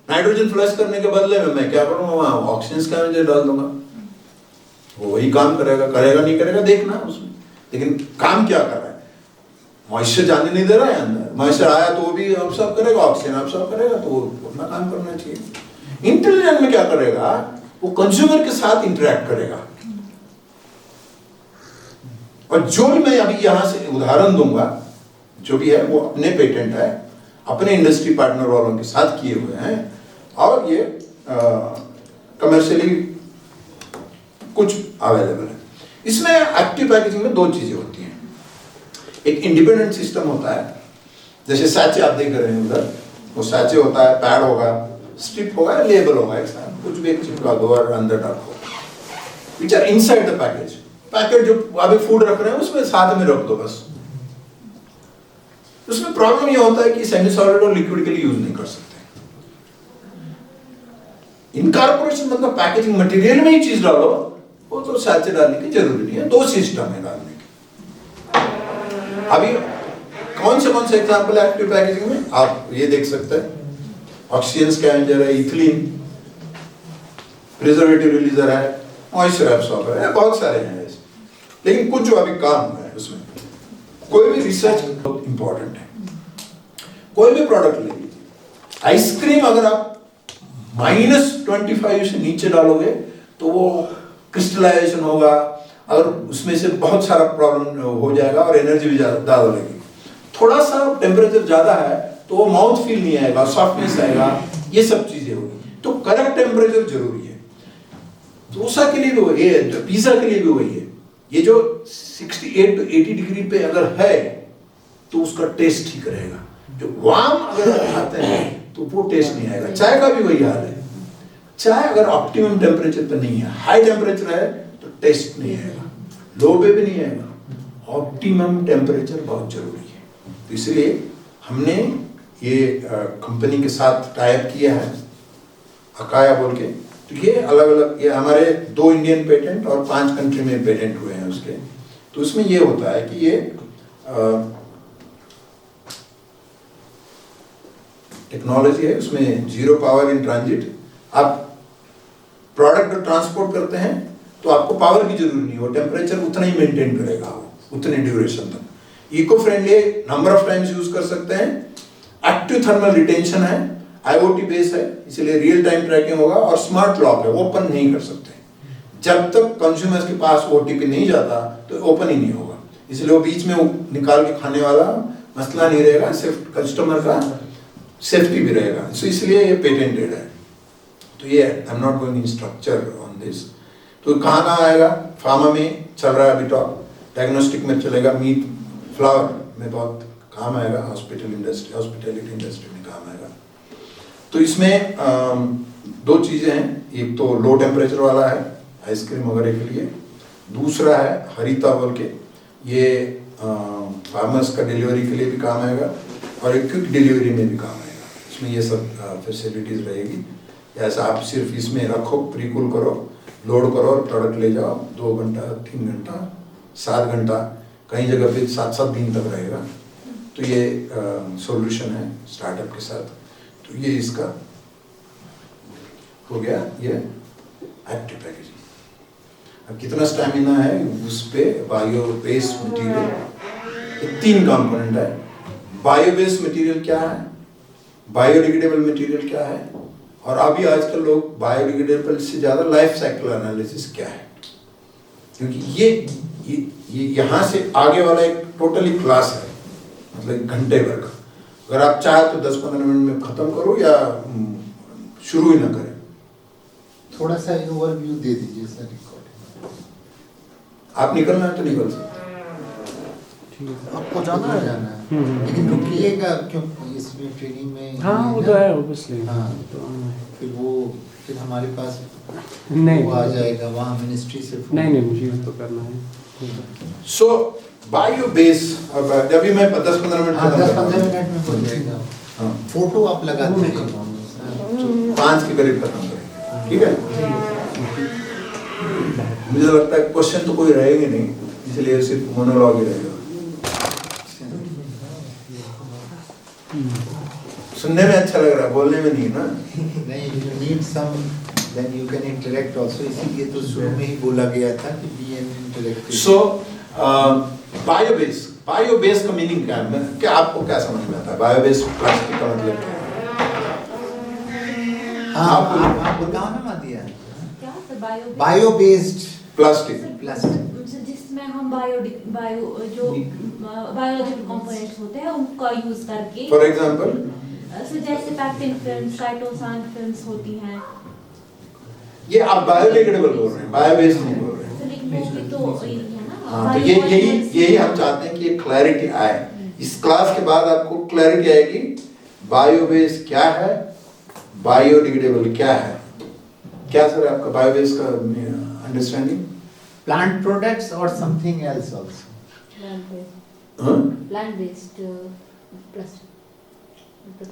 नाइट्रोजन फ्लश करने के बदले में मैं क्या करूंगा, वहां ऑक्सीजन स्कैवेंजर डाल दूंगा, वो वही काम करेगा, करेगा नहीं करेगा देखना उसमें। लेकिन काम क्या कर रहा है, मॉइस्चर जाने नहीं दे रहा है अंदर, मॉइस्चर आया तो वो भी ऑब्जर्व करेगा, ऑक्सीजन ऑब्जर्व करेगा, तो वो अपना काम करना चाहिए। इंटेलिजेंट में क्या करेगा, वो कंज्यूमर के साथ इंटरेक्ट करेगा। और जो भी मैं अभी यहां से उदाहरण दूंगा, जो भी है वो अपने पेटेंट है, अपने इंडस्ट्री पार्टनर वालों के साथ किए हुए हैं, और ये कमर्शियली कुछ अवेलेबल है। इसमें एक्टिव पैकेजिंग में 2 चीजें होती हैं। एक इंडिपेंडेंट सिस्टम होता है, जैसे सैचे आप देख रहे हैं उधर, वो सैचे होता है, पैड होगा, स्ट्रिप होगा, लेबल होगा, एक साथ कुछ भी एक चिपका दो और अंदर डालो, which are inside the package. Packet जो अभी फूड रख रहे हैं उसमें साथ में रख दो बस। उसमें प्रॉब्लम ये होता है कि सेमी सॉलिड और लिक्विड के लिए यूज नहीं कर सकते। इनकॉर्पोरेशन मतलब पैकेजिंग मटेरियल में ही चीज डालो, वो तो सैचे डालने की जरूरी नहीं है, 2 सिस्टम है डालने के। अभी कौन से एग्जांपल है एक्टिव पैकेजिंग में, आप ये देख सकते हैं, ऑक्सीजन स्कैवेंजर है, इथिलीन, प्रिजर्वेटिव रिलीजर है, मॉइस्चर एब्सॉर्बर है, बहुत सारे हैं ऐसे। लेकिन कुछ जो अभी काम है उसमें, कोई भी रिसर्च बहुत इंपॉर्टेंट है। कोई भी प्रोडक्ट ले लीजिए, आइसक्रीम अगर आप -25 से नीचे डालोगे तो वो क्रिस्टलाइजेशन होगा, और उसमें से बहुत सारा प्रॉब्लम हो जाएगा और एनर्जी भी ज्यादा लगेगी। थोड़ा सा टेम्परेचर ज्यादा है तो वो माउथ फील नहीं आएगा, सॉफ्टनेस आएगा, ये सब चीजें होगी। तो करेक्ट टेम्परेचर जरूरी है। डोसा के लिए भी वही है, पिज्जा के लिए भी वही है। ये जो 68 to 80 डिग्री पे अगर है तो उसका टेस्ट ठीक रहेगा। जो वार्म अगर खाते हैं तो वो टेस्ट नहीं आएगा। चाय का भी वही हाल है। चाय अगर ऑप्टिमम टेम्परेचर पे नहीं है, हाई टेम्परेचर है तो टेस्ट नहीं आएगा, लो पे भी नहीं आएगा। ऑप्टिमम टेम्परेचर बहुत जरूरी है। तो इसलिए हमने ये कंपनी के साथ टाइप किया है, अकाया बोल के। तो ये अलग अलग, ये हमारे 2 इंडियन पेटेंट और 5 कंट्री में पेटेंट हुए हैं उसके। तो उसमें ये होता है कि ये टेक्नोलॉजी है, उसमें 0 पावर इन ट्रांजिट। आप प्रोडक्ट ट्रांसपोर्ट करते हैं तो आपको पावर की जरूरत नहीं, वो टेम्परेचर उतना ही मेंटेन करेगा, वो उतने ड्यूरेशन तक। Eco friendly, number of times use कर सकते हैं, एक्टिव थर्मल रिटेंशन है, IoT बेस है, इसलिए रियल टाइम ट्रैकिंग होगा, और स्मार्ट लॉक है, ओपन नहीं कर सकते। जब तक कंज्यूमर्स के पास OTP नहीं जाता तो ओपन ही नहीं होगा, इसलिए वो बीच में निकाल के खाने वाला मसला नहीं रहेगा, सिर्फ कस्टमर का सेफ्टी भी रहेगा। सो इसलिए ये पेटेंटेड है। तो ये I am not going in structure on this. तो कहाँ आएगा? फार्मा में चल रहा है अभी टॉप, डायग्नोस्टिक में चलेगा, मीट फ्लावर में बहुत काम आएगा, हॉस्पिटैलिटी इंडस्ट्री में काम आएगा। तो इसमें 2 चीज़ें हैं, एक तो लो टेम्परेचर वाला है आइसक्रीम वगैरह के लिए, दूसरा है हरिता बोल के, ये फार्मर्स का डिलीवरी के लिए भी काम आएगा और एक क्विक डिलीवरी में भी काम आएगा। इसमें ये सब फैसिलिटीज़ रहेगी। ऐसा आप सिर्फ इसमें रखो, प्रीकूल करो, लोड करो और प्रोडक्ट ले जाओ, 2 घंटा 3 घंटा 7 घंटा, कई जगह पे 7-7 दिन तक रहेगा। तो ये सॉल्यूशन है स्टार्टअप के साथ। तो ये इसका हो गया, ये एक्टिव पैकेजिंग। अब कितना स्टैमिना है उस पे, बायो बेस्ड मटेरियल, ये 3 कंपोनेंट है। बायो बेस्ड मटेरियल क्या है, बायोडिग्रेडेबल मटेरियल क्या है, और अभी आजकल लोग बायोडिग्रेडेबल से ज़्यादा लाइफ साइकिल एनालिसिस क्या है, क्योंकि ये यहाँ से आगे वाला एक टोटली क्लास है, मतलब 1 घंटे भर का। अगर आप चाहे तो 10-15 मिनट में खत्म करो या शुरू ही ना करें। थोड़ा सा ओवरव्यू दे दीजिए सर रिकॉर्डिंग। आप निकलना है तो निकल सकते, आपको जाना है लेकिन रुकिएगा, क्योंकि इसमें ट्रेनिंग में हाँ वो तो है ऑब्वियसली। हाँ फिर हमारे पास नहीं वो आ जाएगा वहाँ मिनिस्ट्री से। नहीं मुझे तो करना है। सो बायो बेस, अब अभी मैं 10-15 मिनट हाँ खत्म 10-15 करूंगा। मिनट में हो जाएगा। हाँ। फोटो आप लगा दीजिए। 5 के करीब खत्म करेंगे, ठीक है? मुझे लगता है क्वेश्चन तो कोई रहेंगे नहीं, इसलिए सिर्फ मोनोलॉग ही रहेगा। सुनने में अच्छा लग रहा है, बोलने में नहीं ना। नहीं, you need some, then you can interact also, इसीलिए तो शुरू में ही बोला गया था कि be an interactive। सो बायोबेस, बायोबेस का मीनिंग क्या है, क्या आपको क्या समझ में आता है? बायोबेस प्लास्टिक का मतलब क्या है? आप बताओ ना मादिया। क्या sir bio based plastic, plastic जिसमें हम जो बायोलॉजिकल कंपोनेंट्स होते हैं उनका यूज करके, फॉर एग्जांपल जैसे पैक्टिन फिल्म, काइटोसान फिल्म्स होती हैं। ये आप बायोडिग्रेडेबल बोल रहे हैं, बायोबेस नहीं बोल रहे हैं। लेकिन वो भी तो यही है ना। हाँ, तो यही हम चाहते हैं कि क्लैरिटी आए। इस क्लास के बाद आपको क्लैरिटी आएगी, बायोबेस क्या है, बायोडिग्रेडेबल क्या है। क्या सर आपका बायोबेस का अंडरस्टैंडिंग? प्लांट प्रोडक्ट्स और something else also. Plant based plastic.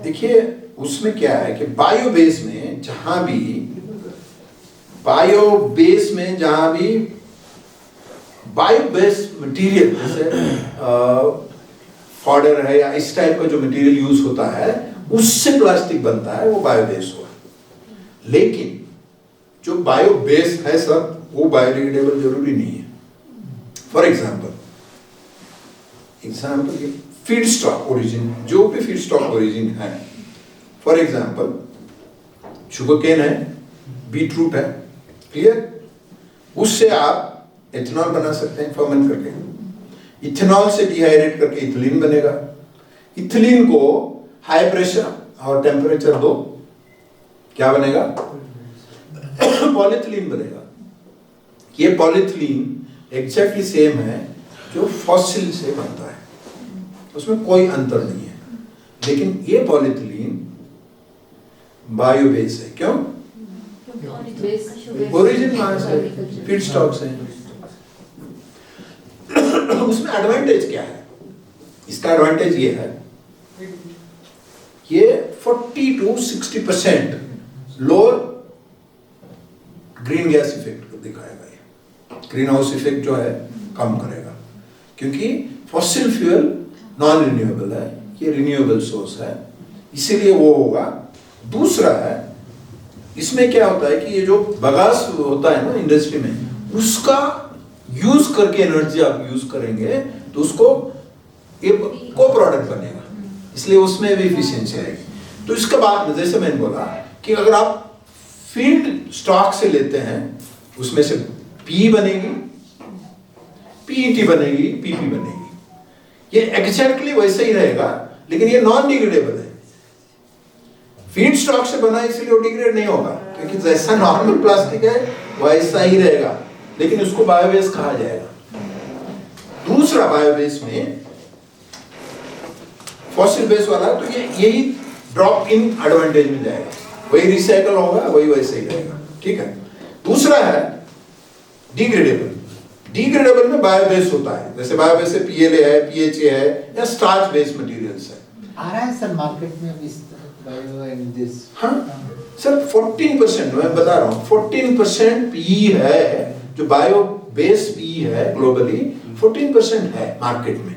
देखिए उसमें क्या है कि बायोबेस में जहां भी बायोबेस मटेरियल जैसे फॉडर है या इस टाइप का जो मटेरियल यूज होता है उससे प्लास्टिक बनता है, वो बायोबेस हुआ। लेकिन जो बायोबेस है सब वो बायोडिग्रेडेबल जरूरी नहीं है। For example feed stock origin, जो भी फीड स्टॉक ओरिजिन है, फॉर एग्जाम्पल शुगर केन है, बीट रूट है, क्लियर, उससे आप एथेनॉल बना सकते हैं फर्मेंट करके। इथेनॉल से डिहाइड्रेट करके इथिलीन बनेगा। इथिलीन को हाई प्रेशर और टेम्परेचर दो, क्या बनेगा? पॉलीथिलीन बनेगा। ये पॉलीथिलीन एग्जैक्टली सेम है जो फॉसिल से बनता है, उसमें कोई अंतर नहीं है। लेकिन ये पॉलीथिलीन बायो बेस है। क्यों? ओरिजिन वहां से, फीड स्टॉक से। उसमें एडवांटेज क्या है? इसका एडवांटेज ये है, ये 40 to 60% lower green gas effect को दिखाएगा। ये ग्रीन हाउस इफेक्ट जो है कम करेगा, क्योंकि फॉसिल फ्यूल नॉन रिन्यूएबल है, ये रिन्यूएबल सोर्स है, इसीलिए वो होगा। दूसरा है, इसमें क्या होता है कि ये जो बगास होता है ना इंडस्ट्री में, उसका यूज करके एनर्जी आप यूज करेंगे तो उसको एक को प्रोडक्ट बनेगा, इसलिए उसमें भी इफिशियंसी आएगी। तो इसके बाद जैसे मैंने बोला कि अगर आप फील्ड स्टॉक से लेते हैं, उसमें से पी बनेगी, पीईटी बनेगी, पीपी बनेगी। ये एग्जैक्टली वैसे ही रहेगा, लेकिन ये नॉन डिग्रेडेबल है। फीड स्टॉक से बना इसलिए वो डिग्रेड नहीं होगा, क्योंकि जैसा नॉर्मल प्लास्टिक है वैसा ही रहेगा, लेकिन उसको बायोवेस्ट कहा जाएगा। दूसरा बायोवेस्ट में फॉसिल बेस वाला, तो ये यही ड्रॉप इन एडवांटेज में जाएगा, वही रिसाइकल होगा, वही वैसे ही रहेगा। ठीक है। दूसरा है डिग्रेडेबल। डिग्रेडेबल में बायोवेस्ट होता है, जैसे बायोवेस्ट से पीएलए है, पीएचए है, या स्टार्च बेस्ड मटेरियल्स है। आ रहा है सर मार्केट में अभी बायो एंड दिस? हाँ सर, 14% मैं बता रहा हूँ, 14% पी है जो बायो बेस पी है ग्लोबली, 14% है मार्केट में।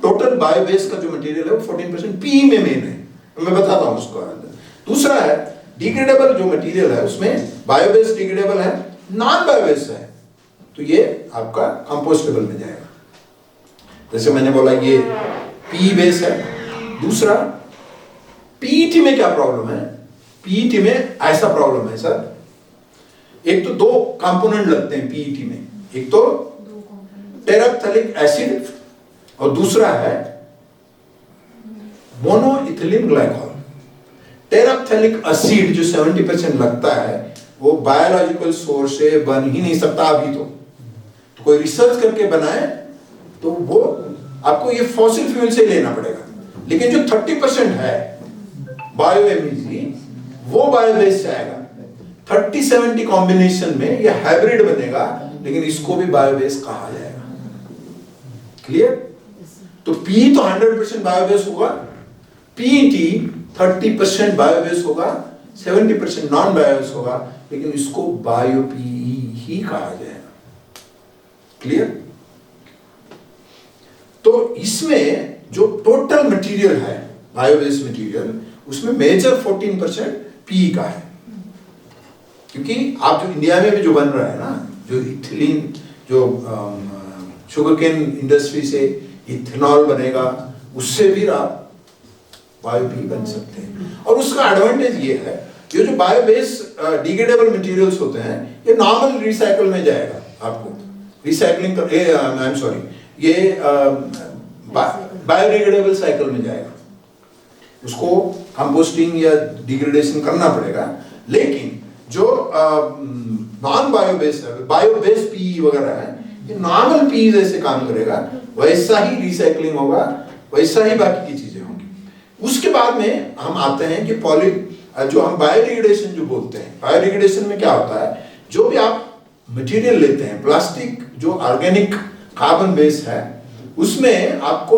टोटल बायो बेस का जो मटेरियल है वो 14% पी में मेन है, मैं बताता हूँ उसको। दूसरा है डिग्रेडेबल जो मटेरियल है, उसमें बायो बेस डिग्रेडेबल है, नॉन बायो बेस है, तो ये आपका कंपोस्टेबल में जाएगा। जैसे मैंने बोला ये पी बेस है। दूसरा पीईटी में क्या प्रॉब्लम है? पीईटी में ऐसा प्रॉब्लम है सर, एक तो दो कंपोनेंट लगते हैं पीईटी में, एक तो टेराफ्थैलिक एसिड और दूसरा है मोनोइथिलीन ग्लाइकॉल। टेराफ्थैलिक एसिड जो 70% लगता है, वो बायोलॉजिकल सोर्स से बन ही नहीं सकता अभी तो कोई रिसर्च करके बनाए तो वो आपको ये फॉसिल फ्यूल से लेना पड़ेगा। लेकिन जो 30% है बायो एमईजी, वो बायो बेस से आएगा। 30-70 कॉम्बिनेशन में ये हाइब्रिड बनेगा, लेकिन इसको भी बायो बेस कहा जाएगा। क्लियर? तो पी तो 100% बायो बेस होगा, पीईटी 30% बायो बेस होगा, 70% नॉन बायो बेस होगा, लेकिन इसको बायो पीई ही कहा जाएगा। क्लियर? तो इसमें जो टोटल मटेरियल है बायो बेस मटेरियल, उसमें मेजर 14% पी का है, क्योंकि आप जो इंडिया में भी जो बन रहा है ना, जो इथिलीन, जो शुगर केन इंडस्ट्री से इथेनॉल बनेगा, उससे भी आप बायो पी बन सकते हैं। और उसका एडवांटेज ये है, ये जो बायो बेस डिग्रेडेबल मटेरियल्स होते हैं, ये नॉर्मल रिसाइकल में जाएगा, आपको रिसाइकलिंग आई एम सॉरी, ये बायोडिग्रेडेबल साइकिल में जाएगा, उसको कंपोस्टिंग या डिग्रेडेशन करना पड़ेगा। लेकिन जो नॉन बायो बेस है, बायो बेस पी वगैरह है, ये नॉर्मल पी जैसे काम करेगा, वैसा ही रिसाइकलिंग होगा, वैसा ही बाकी की चीजें होंगी। उसके बाद में हम आते हैं कि पॉली जो हम बायोडिग्रेडेशन जो बोलते हैं, बायोडिग्रेडेशन में क्या होता है, जो भी आप मटेरियल लेते हैं, प्लास्टिक जो ऑर्गेनिक कार्बन बेस है, उसमें आपको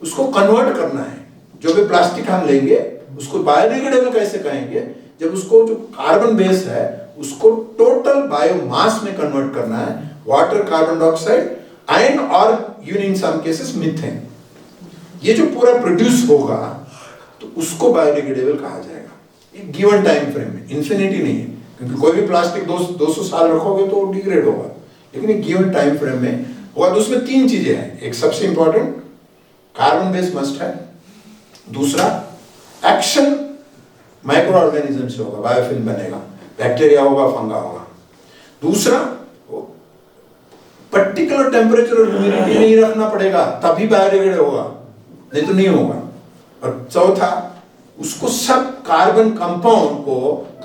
उसको कन्वर्ट करना है। जो भी प्लास्टिक हम लेंगे उसको बायोडिग्रेडेबल कैसे कहेंगे, जब उसको जो कार्बन बेस है उसको टोटल बायोमास में कन्वर्ट करना है, वाटर, कार्बन डाइऑक्साइड एंड और even in some cases methane. ये जो पूरा प्रोड्यूस होगा तो उसको बायोडिग्रेडेबल कहा जाएगा। एक गिवन टाइम फ्रेम में, इन्फिनिटी नहीं है, क्योंकि कोई भी प्लास्टिक 200 साल रखोगे तो डिग्रेड होगा, लेकिन एक गिवन टाइम फ्रेम में होगा। तो उसमें 3 चीजें हैं। एक सबसे इंपॉर्टेंट कार्बन बेस मस्ट है, दूसरा एक्शन माइक्रो ऑर्गेनिज्म से होगा, बायोफिल्म बनेगा, बैक्टीरिया होगा, फंगा होगा। दूसरा पर्टिकुलर टेम्परेचर और ह्यूमिडिटी नहीं रखना पड़ेगा, तभी बायोडिग्रेड होगा, नहीं तो नहीं होगा। और चौथा, उसको सब कार्बन कंपाउंड को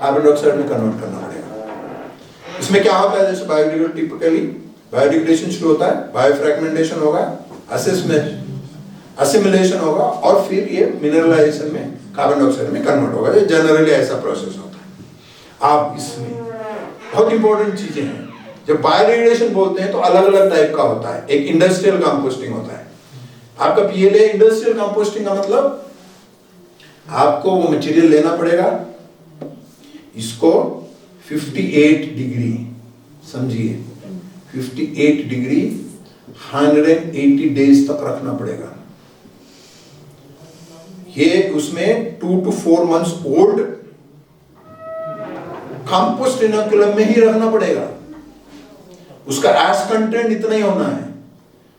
कार्बन डाइऑक्साइड में कन्वर्ट करना पड़ेगा। इसमें क्या होता है, जैसे बायोडिग्रेडेशन, टिपिकली बायोडिग्रेडेशन शुरू होता है, बायोफ्रैगमेंटेशन होगा, असिमिलेशन होगा और फिर ये मिनरलाइजेशन में कार्बन डाइऑक्साइड में कन्वर्ट होगा। ये जनरली ऐसा प्रोसेस होता है। आप इसमें बहुत इंपॉर्टेंट चीजें हैं। जब बायोडिग्रेडेशन बोलते हैं तो अलग अलग टाइप का होता है। एक इंडस्ट्रियल कंपोस्टिंग होता है। आपका पीएलए इंडस्ट्रियल कंपोस्टिंग का मतलब आपको वो मटेरियल लेना पड़ेगा, इसको 58 डिग्री, समझिए 58 डिग्री 180 डेज तक रखना पड़ेगा। ये उसमें 2 to 4 months old compost inoculum में ही रखना पड़ेगा। उसका एस कंटेंट इतना ही होना है,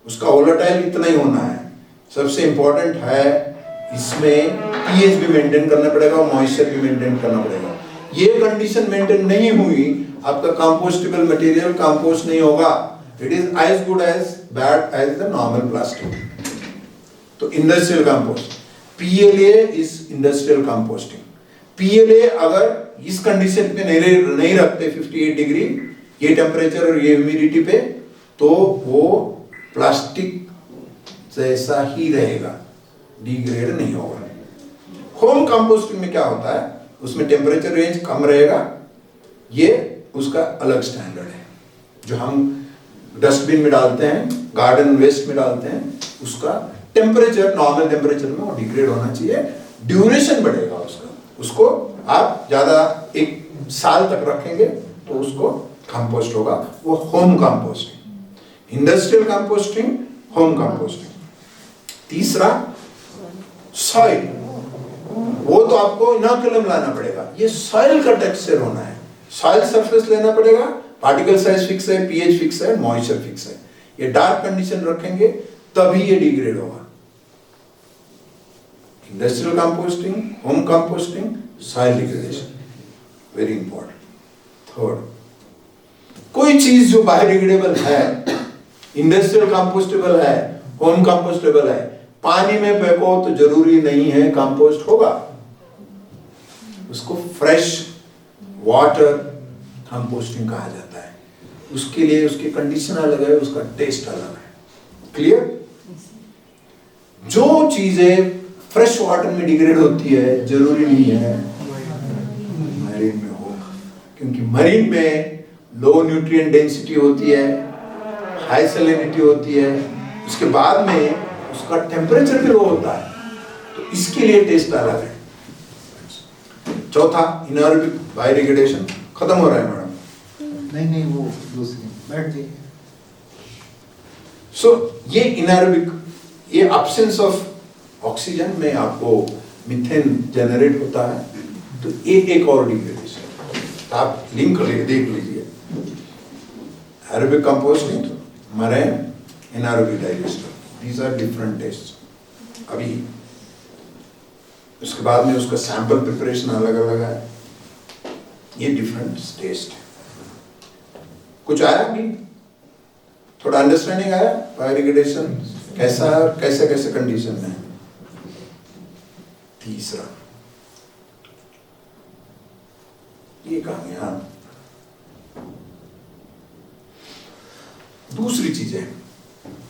उसका वोलेटाइल इतना ही होना है। सबसे इंपॉर्टेंट है इसमें पीएच भी मेंटेन करना पड़ेगा और मॉइस्चर भी मेंटेन करना पड़ेगा। ये कंडीशन मेंटेन नहीं हुई, आपका कंपोस्टेबल मटेरियल कंपोस्ट नहीं होगा। It is as good as bad as the normal plastic. तो industrial compost, PLA is industrial composting. PLA अगर इस कंडीशन पे नहीं रखते 58 डिग्री ये टेम्परेचर और ये ह्यूमिडिटी पे, तो वो प्लास्टिक जैसा ही रहेगा, डिग्रेड नहीं होगा। होम कंपोस्टिंग में क्या होता है, उसमें टेम्परेचर रेंज कम रहेगा, ये उसका अलग स्टैंडर्ड है। जो हम डस्टबिन में डालते हैं, गार्डन वेस्ट में डालते हैं, उसका टेम्परेचर नॉर्मल टेम्परेचर में वो डिग्रेड होना चाहिए। ड्यूरेशन बढ़ेगा उसका, उसको आप ज्यादा 1 साल तक रखेंगे तो उसको कंपोस्ट होगा, वो home composting. Industrial composting, home composting. तीसरा सॉइल, वो तो आपको इनोकुलम लाना पड़ेगा। ये सॉइल का टेक्सचर होना है, सॉइल सरफेस लेना पड़ेगा, पार्टिकल साइज फिक्स है, पीएच फिक्स है, मॉइस्चर फिक्स है। ये डार्क कंडीशन रखेंगे तभी ये डिग्रेड होगा। Industrial composting, home composting, soil degradation, very important. Third, कोई चीज जो बायोडिग्रेडेबल है, इंडस्ट्रियल कंपोस्टेबल है, होम कंपोस्टेबल है, पानी में फेंको तो जरूरी नहीं है कंपोस्ट होगा। उसको फ्रेश वाटर कंपोस्टिंग कहा जाता है। उसके लिए उसकी कंडीशन अलग है, उसका टेस्ट अलग है। क्लियर? जो चीजें फ्रेश वाटर में डिग्रेड होती है जरूरी नहीं है मरीन में हो, क्योंकि मरीन में लो न्यूट्रिएंट डेंसिटी होती है, हाई सैलिनिटी होती है, उसके बाद में उसका टेम्परेचर भी लो होता है, तो इसके लिए टेस्ट अलग है। चौथा, इनएरोबिक बायोडिग्रेडेशन खत्म हो रहा है मैडम। नहीं वो दूसरी बैठ जाइए। सो ये इनएरोबिक, ये एब्सेंस ऑफ ऑक्सीजन में आपको मीथेन जनरेट होता है, तो ये एक और डिग्रेडेशन। आप लिंक देख लीजिए, aerobic composting, marine, anaerobic digester, these are different tests। अभी उसके बाद में उसका सैंपल प्रिपरेशन अलग अलग है, ये डिफरेंट टेस्ट है। कुछ आया अभी? थोड़ा अंडरस्टैंडिंग आया बायोडिग्रेडेशन कैसा है और कैसे कैसे कंडीशन में है। तीसरा ये कहानी, हाँ दूसरी चीज है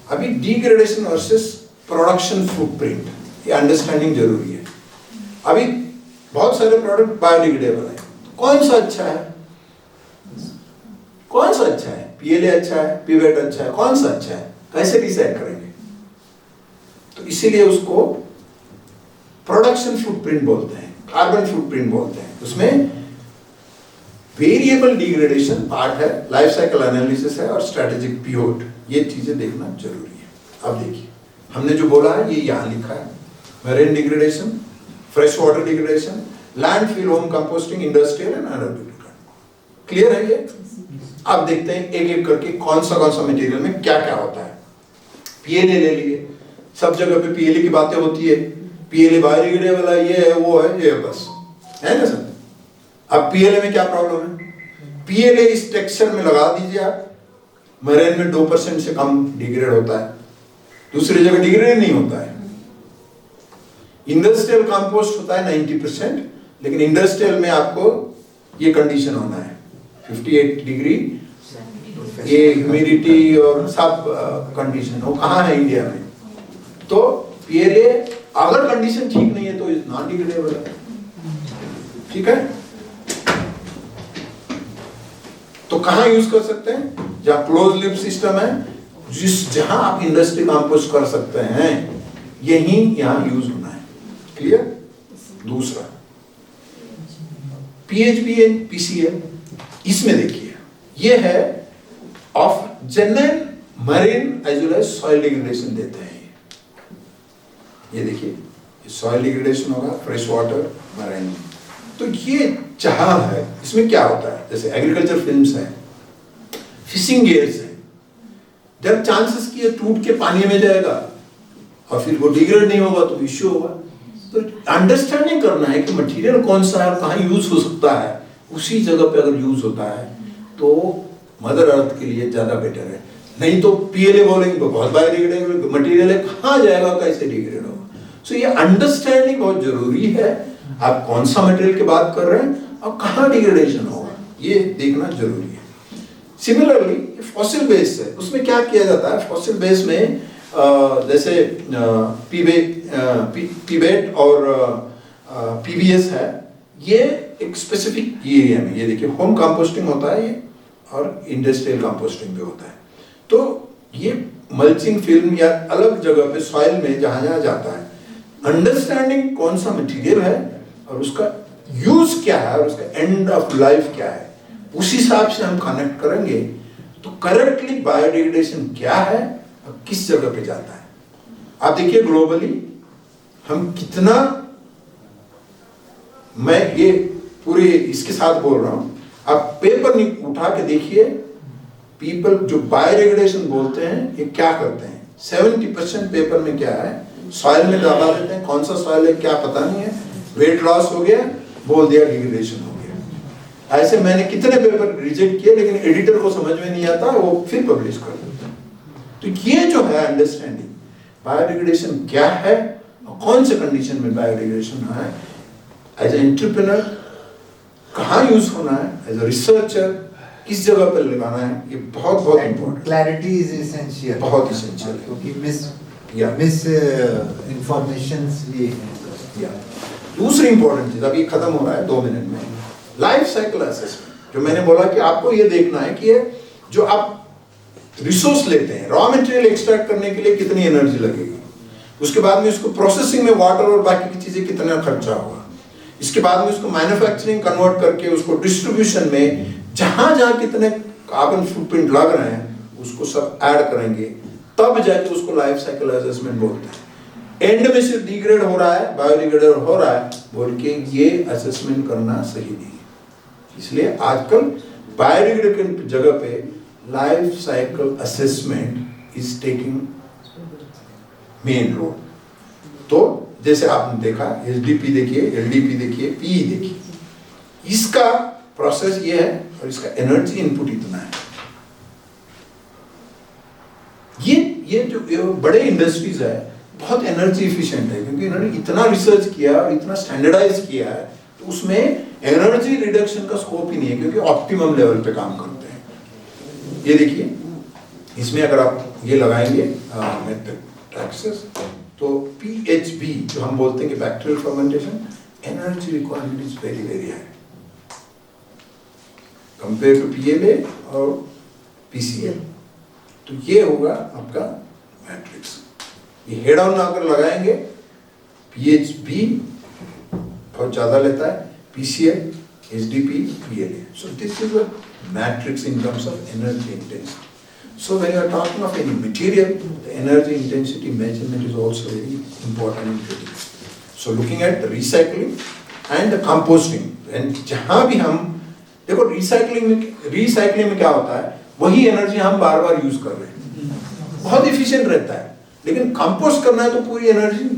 अभी डिग्रेडेशन वर्सेस प्रोडक्शन फुटप्रिंट, ये अंडरस्टैंडिंग जरूरी है। अभी बहुत सारे प्रोडक्ट बायोडिग्रेडेबल है, कौन सा अच्छा है, कौन सा अच्छा है, पीएलए अच्छा है, पीवेट अच्छा है, कौन सा अच्छा है, कैसे डिसाइड करेंगे? तो इसीलिए उसको प्रोडक्शन फुटप्रिंट बोलते हैं, कार्बन फुटप्रिंट बोलते हैं। उसमें वेरिएबल डिग्रेडेशन पार्ट है, लाइफ साइकिल एनालिसिस है और स्ट्रेटेजिक पिवट, ये चीजें देखना जरूरी है। अब देखिए हमने जो बोला है ये यहाँ लिखा है, marine degradation, fresh water degradation, landfill, home composting, industrial and aerobic. Clear है ये? अब देखते हैं एक एक करके कौन सा मटेरियल में क्या क्या होता है। पीएलए ले लिए, सब जगह पे पीएलए की बातें होती है, पीएलए बायोडिग्रेडेबल है, ये है वो है, ये बस है ना सर। अब पीएलए में क्या प्रॉब्लम है? पीएलए इस टेक्सचर में लगा दीजिए आप, मरीन में 2% से कम डिग्रेड होता है, दूसरी जगह डिग्रेड नहीं होता है। इंडस्ट्रियल कंपोस्ट होता है 90%, लेकिन इंडस्ट्रियल में आपको ये कंडीशन होना है, 58 डिग्री ये ह्यूमिडिटी और सब कंडीशन, वो कहाँ है इंडिया में? तो PLA अगर कंडीशन ठीक नहीं है तो इज नॉन डिग्रेडेबल है, ठीक है? तो कहाँ यूज कर सकते हैं? जहाँ क्लोज लिप सिस्टम है, जहां आप इंडस्ट्री कंपोस्ट कर सकते हैं, यही यहाँ यूज होना है। क्लियर? दूसरा PHB एंड PCL, इसमें देखिए ये है of general marine as well as soil degradation देते हैं। ये देखिए सॉइल डिग्रेडेशन होगा, फ्रेश वाटर, मरीन। तो ये जहां है, इसमें क्या होता है? जैसे एग्रीकल्चर फिल्म्स है, फिशिंग गियर्स है, जब चांसेस कि ये टूट के पानी में जाएगा और फिर वो डिग्रेड नहीं होगा तो इश्यू होगा। तो अंडरस्टैंडिंग करना है कि मटेरियल कौन सा है और कहाँ यूज हो सकता है, उसी जगह पे अगर यूज होता है तो मदर अर्थ के लिए ज्यादा बेटर है। नहीं तो PLA बोलेंगे तो बहुत बायोडिग्रेडेबल मटेरियल है, कहाँ जाएगा, कैसे डिग्रेड होगा। सो ये अंडरस्टैंडिंग बहुत जरूरी है, आप कौन सा मटेरियल की बात कर रहे हैं और कहाँ डिग्रेडेशन होगा, ये देखना जरूरी है। सिमिलरली फॉसिल बेस है, उसमें क्या किया जाता है? फॉसिल बेस में जैसे पीबेट और PBS है, ये एक स्पेसिफिक एरिया में, ये देखिए होम कंपोस्टिंग होता है ये, और इंडस्ट्रियल कंपोस्टिंग भी होता है। तो ये मल्चिंग फिल्म या अलग जगह पे सॉइल में जहां जहां जाता है, अंडरस्टैंडिंग कौन सा मटेरियल है और उसका यूज क्या है और उसका एंड ऑफ लाइफ क्या है, उस हिसाब से हम कनेक्ट करेंगे तो करेक्टली बायोडिग्रेडेशन क्या है और किस जगह पे जाता है। आप देखिए ग्लोबली हम कितना, मैं ये पूरे इसके साथ बोल रहा हूं, आप पेपर उठा के देखिए, पीपल जो बायोडिग्रेडेशन बोलते हैं ये क्या करते हैं। 70% पेपर में क्या है, सॉइल में दबा देते हैं, कौन सा सॉइल है क्या पता नहीं है, वेट लॉस हो गया, बोल दिया डिग्रेडेशन हो गया। ऐसे मैंने कितने पेपर रिजेक्ट किए, लेकिन एडिटर को समझ में नहीं आता, वो फिर पब्लिश कर देता। तो ये जो है अंडरस्टैंडिंग बायोडिग्रेडेशन क्या है और कौन से कंडीशन में बायोडिग्रेडेशन है, एज ए एंटरप्रेन्योर कहाँ यूज होना है, एज ए रिसर्चर किस जगह पर लगाना है, ये बहुत बहुत इंपॉर्टेंट। क्लैरिटी इज एसेंशियल, बहुत essential है। क्योंकि Yeah. मिस इंफॉर्मेशन भी या दूसरी इंपॉर्टेंट चीज, अभी खत्म हो रहा है 2 मिनट में, लाइफ साइकिल असेसमेंट। जो मैंने बोला कि आपको ये देखना है कि ये जो आप रिसोर्स लेते हैं, रॉ मटेरियल एक्सट्रैक्ट करने के लिए कितनी एनर्जी लगेगी, उसके बाद में उसको प्रोसेसिंग में वाटर और बाकी की चीजें कितना खर्चा होगा, इसके बाद में उसको मैन्युफैक्चरिंग कन्वर्ट करके उसको डिस्ट्रीब्यूशन में जहां जहां कितने कार्बन फुटप्रिंट लग रहे हैं उसको सब ऐड करेंगे, तब जाके उसको लाइफ साइकिल असेसमेंट बोलते हैं। एंड में सिर्फ डिग्रेड हो रहा है, बायोडिग्रेडेबल हो रहा है बोल के ये असेसमेंट करना सही नहीं है। इसलिए आजकल बायोडिग्रेडेबल की जगह पे life cycle assessment is taking main role. तो जैसे आपने देखा SDP देखिए, LDP देखिए, PE देखिए, इसका प्रोसेस ये है और इसका एनर्जी इनपुट इतना है। ये जो बड़े इंडस्ट्रीज है बहुत एनर्जी इफिशिएंट है, क्योंकि इन्होंने इतना रिसर्च किया और इतना स्टैंडर्डाइज किया है, तो उसमें एनर्जी रिडक्शन का स्कोप ही नहीं है, क्योंकि ऑप्टिमम लेवल पे काम करते हैं। ये देखिए इसमें अगर आप ये लगाएंगे टैक्सेस, तो PHB जो हम बोलते हैं कि bacterial fermentation, energy requirement is very very high compare to PLA और PCL। तो ये होगा आपका मैट्रिक्स। ये हेड ऑन अगर लगाएंगे, PHB बहुत ज्यादा लेता है, PCL, SDP, PLA। So this is a matrix in terms of energy intensity. So when you are talking of any material, the energy intensity measurement is also very important in critical. So looking at the recycling and the composting, and जहाँ भी हम देखो recycling में क्या होता है, वही energy हम बार बार यूज कर रहे हैं, बहुत इफिशिएंट रहता है, लेकिन कंपोस्ट करना है तो पूरी एनर्जी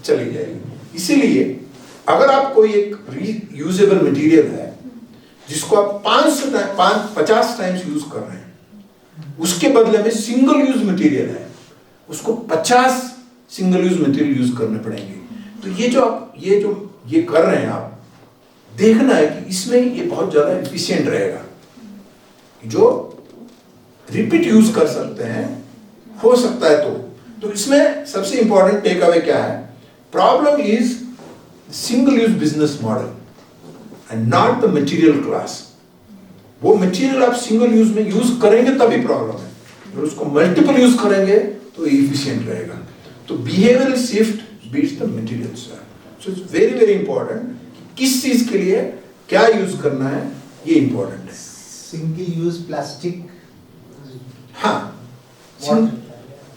चली जाएगी। इसीलिए अगर आप कोई एक रीयूजेबल मटेरियल है जिसको आप 50 टाइम्स यूज कर रहे हैं, उसके बदले में सिंगल यूज मटेरियल है, उसको 50 सिंगल यूज मटेरियल यूज करने पड़ेंगे। तो ये जो आप ये कर रहे हैं, आप देखना है कि इसमें ये बहुत ज्यादा एफिशिएंट रहेगा। जो रिपीट यूज कर सकते हैं, हो सकता है तो इसमें सबसे इंपॉर्टेंट टेक अवे क्या है? Problem is single use business model and not the material class. वो मटेरियल आप सिंगल यूज में यूज करेंगे तभी प्रॉब्लम है, अगर उसको मल्टीपल यूज करेंगे तो इफिशिएंट रहेगा। तो behavioural shift beats the material sir. So it's very very important, किस चीज के लिए क्या यूज करना है, ये इंपॉर्टेंट है। सिंगल यूज प्लास्टिक, हाँ,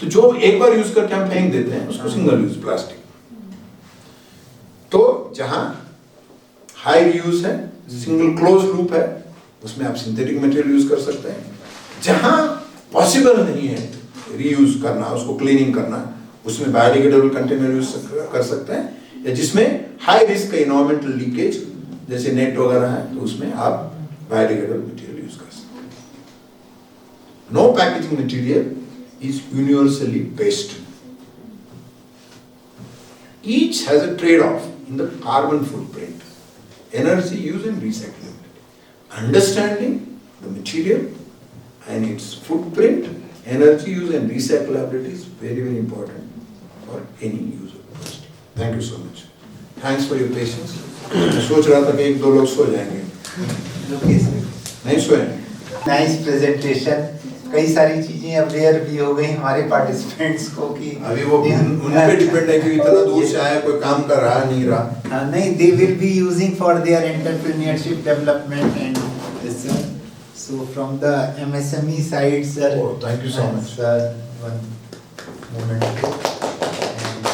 तो जो एक बार यूज करके हम फेंक देते हैं उसको सिंगल यूज प्लास्टिक। तो जहां हाई यूज है, सिंगल क्लोज लूप है, उसमें आप सिंथेटिक मटेरियल यूज कर सकते हैं। जहां पॉसिबल नहीं है रीयूज करना, उसको क्लीनिंग करना, उसमें बायोडिग्रेडेबल कंटेनर यूज कर सकते हैं, या जिसमें हाई रिस्क एनवायरमेंटल लीकेज जैसे नेट वगैरह है तो उसमें आप बायोडिग्रेडेबल मटेरियल यूज कर सकते हैं। No packaging material is universally based. Each has a trade-off in the carbon footprint, energy use and recyclability. Understanding the material and its footprint, energy use and recyclability is very very important for any use of plastic. Thank you so much. Thanks for your patience. मैं सोच रहा था कि एक दो लोग सो जाएंगे, नहीं सोए। Nice presentation. कई सारी चीजें अवेयर भी हो गई हमारे पार्टिसिपेंट्स को कि अभी वो उन पे डिपेंड है कि इतना दूर से आया, कोई काम कर रहा नहीं रहा। नहीं, they will be using for their entrepreneurship development and research. So from the MSME side, sir. Oh, thank you so much. Sir, one moment. And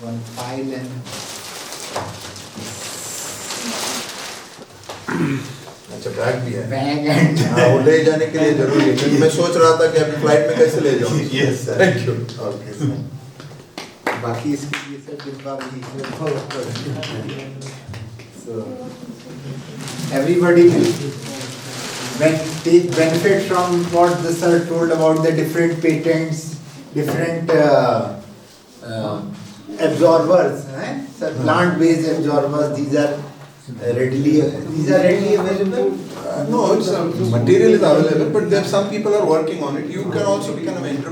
one file and. अच्छा, बैग भी है। Bag and. हाँ, वो ले जाने के लिए जरूरी है, क्योंकि मैं सोच रहा था कि अभी फ्लाइट में कैसे ले जाऊँ। Yes, sir. Thank you. Okay, sir. बाकी इसके लिए सर डिब्बा भी so everybody will take benefit from what the sir told about the different patents, different absorbers, sir, plant-based absorbers. These are readily available. No, it's material is available, but there some people are working on it. You can also become an entrepreneur.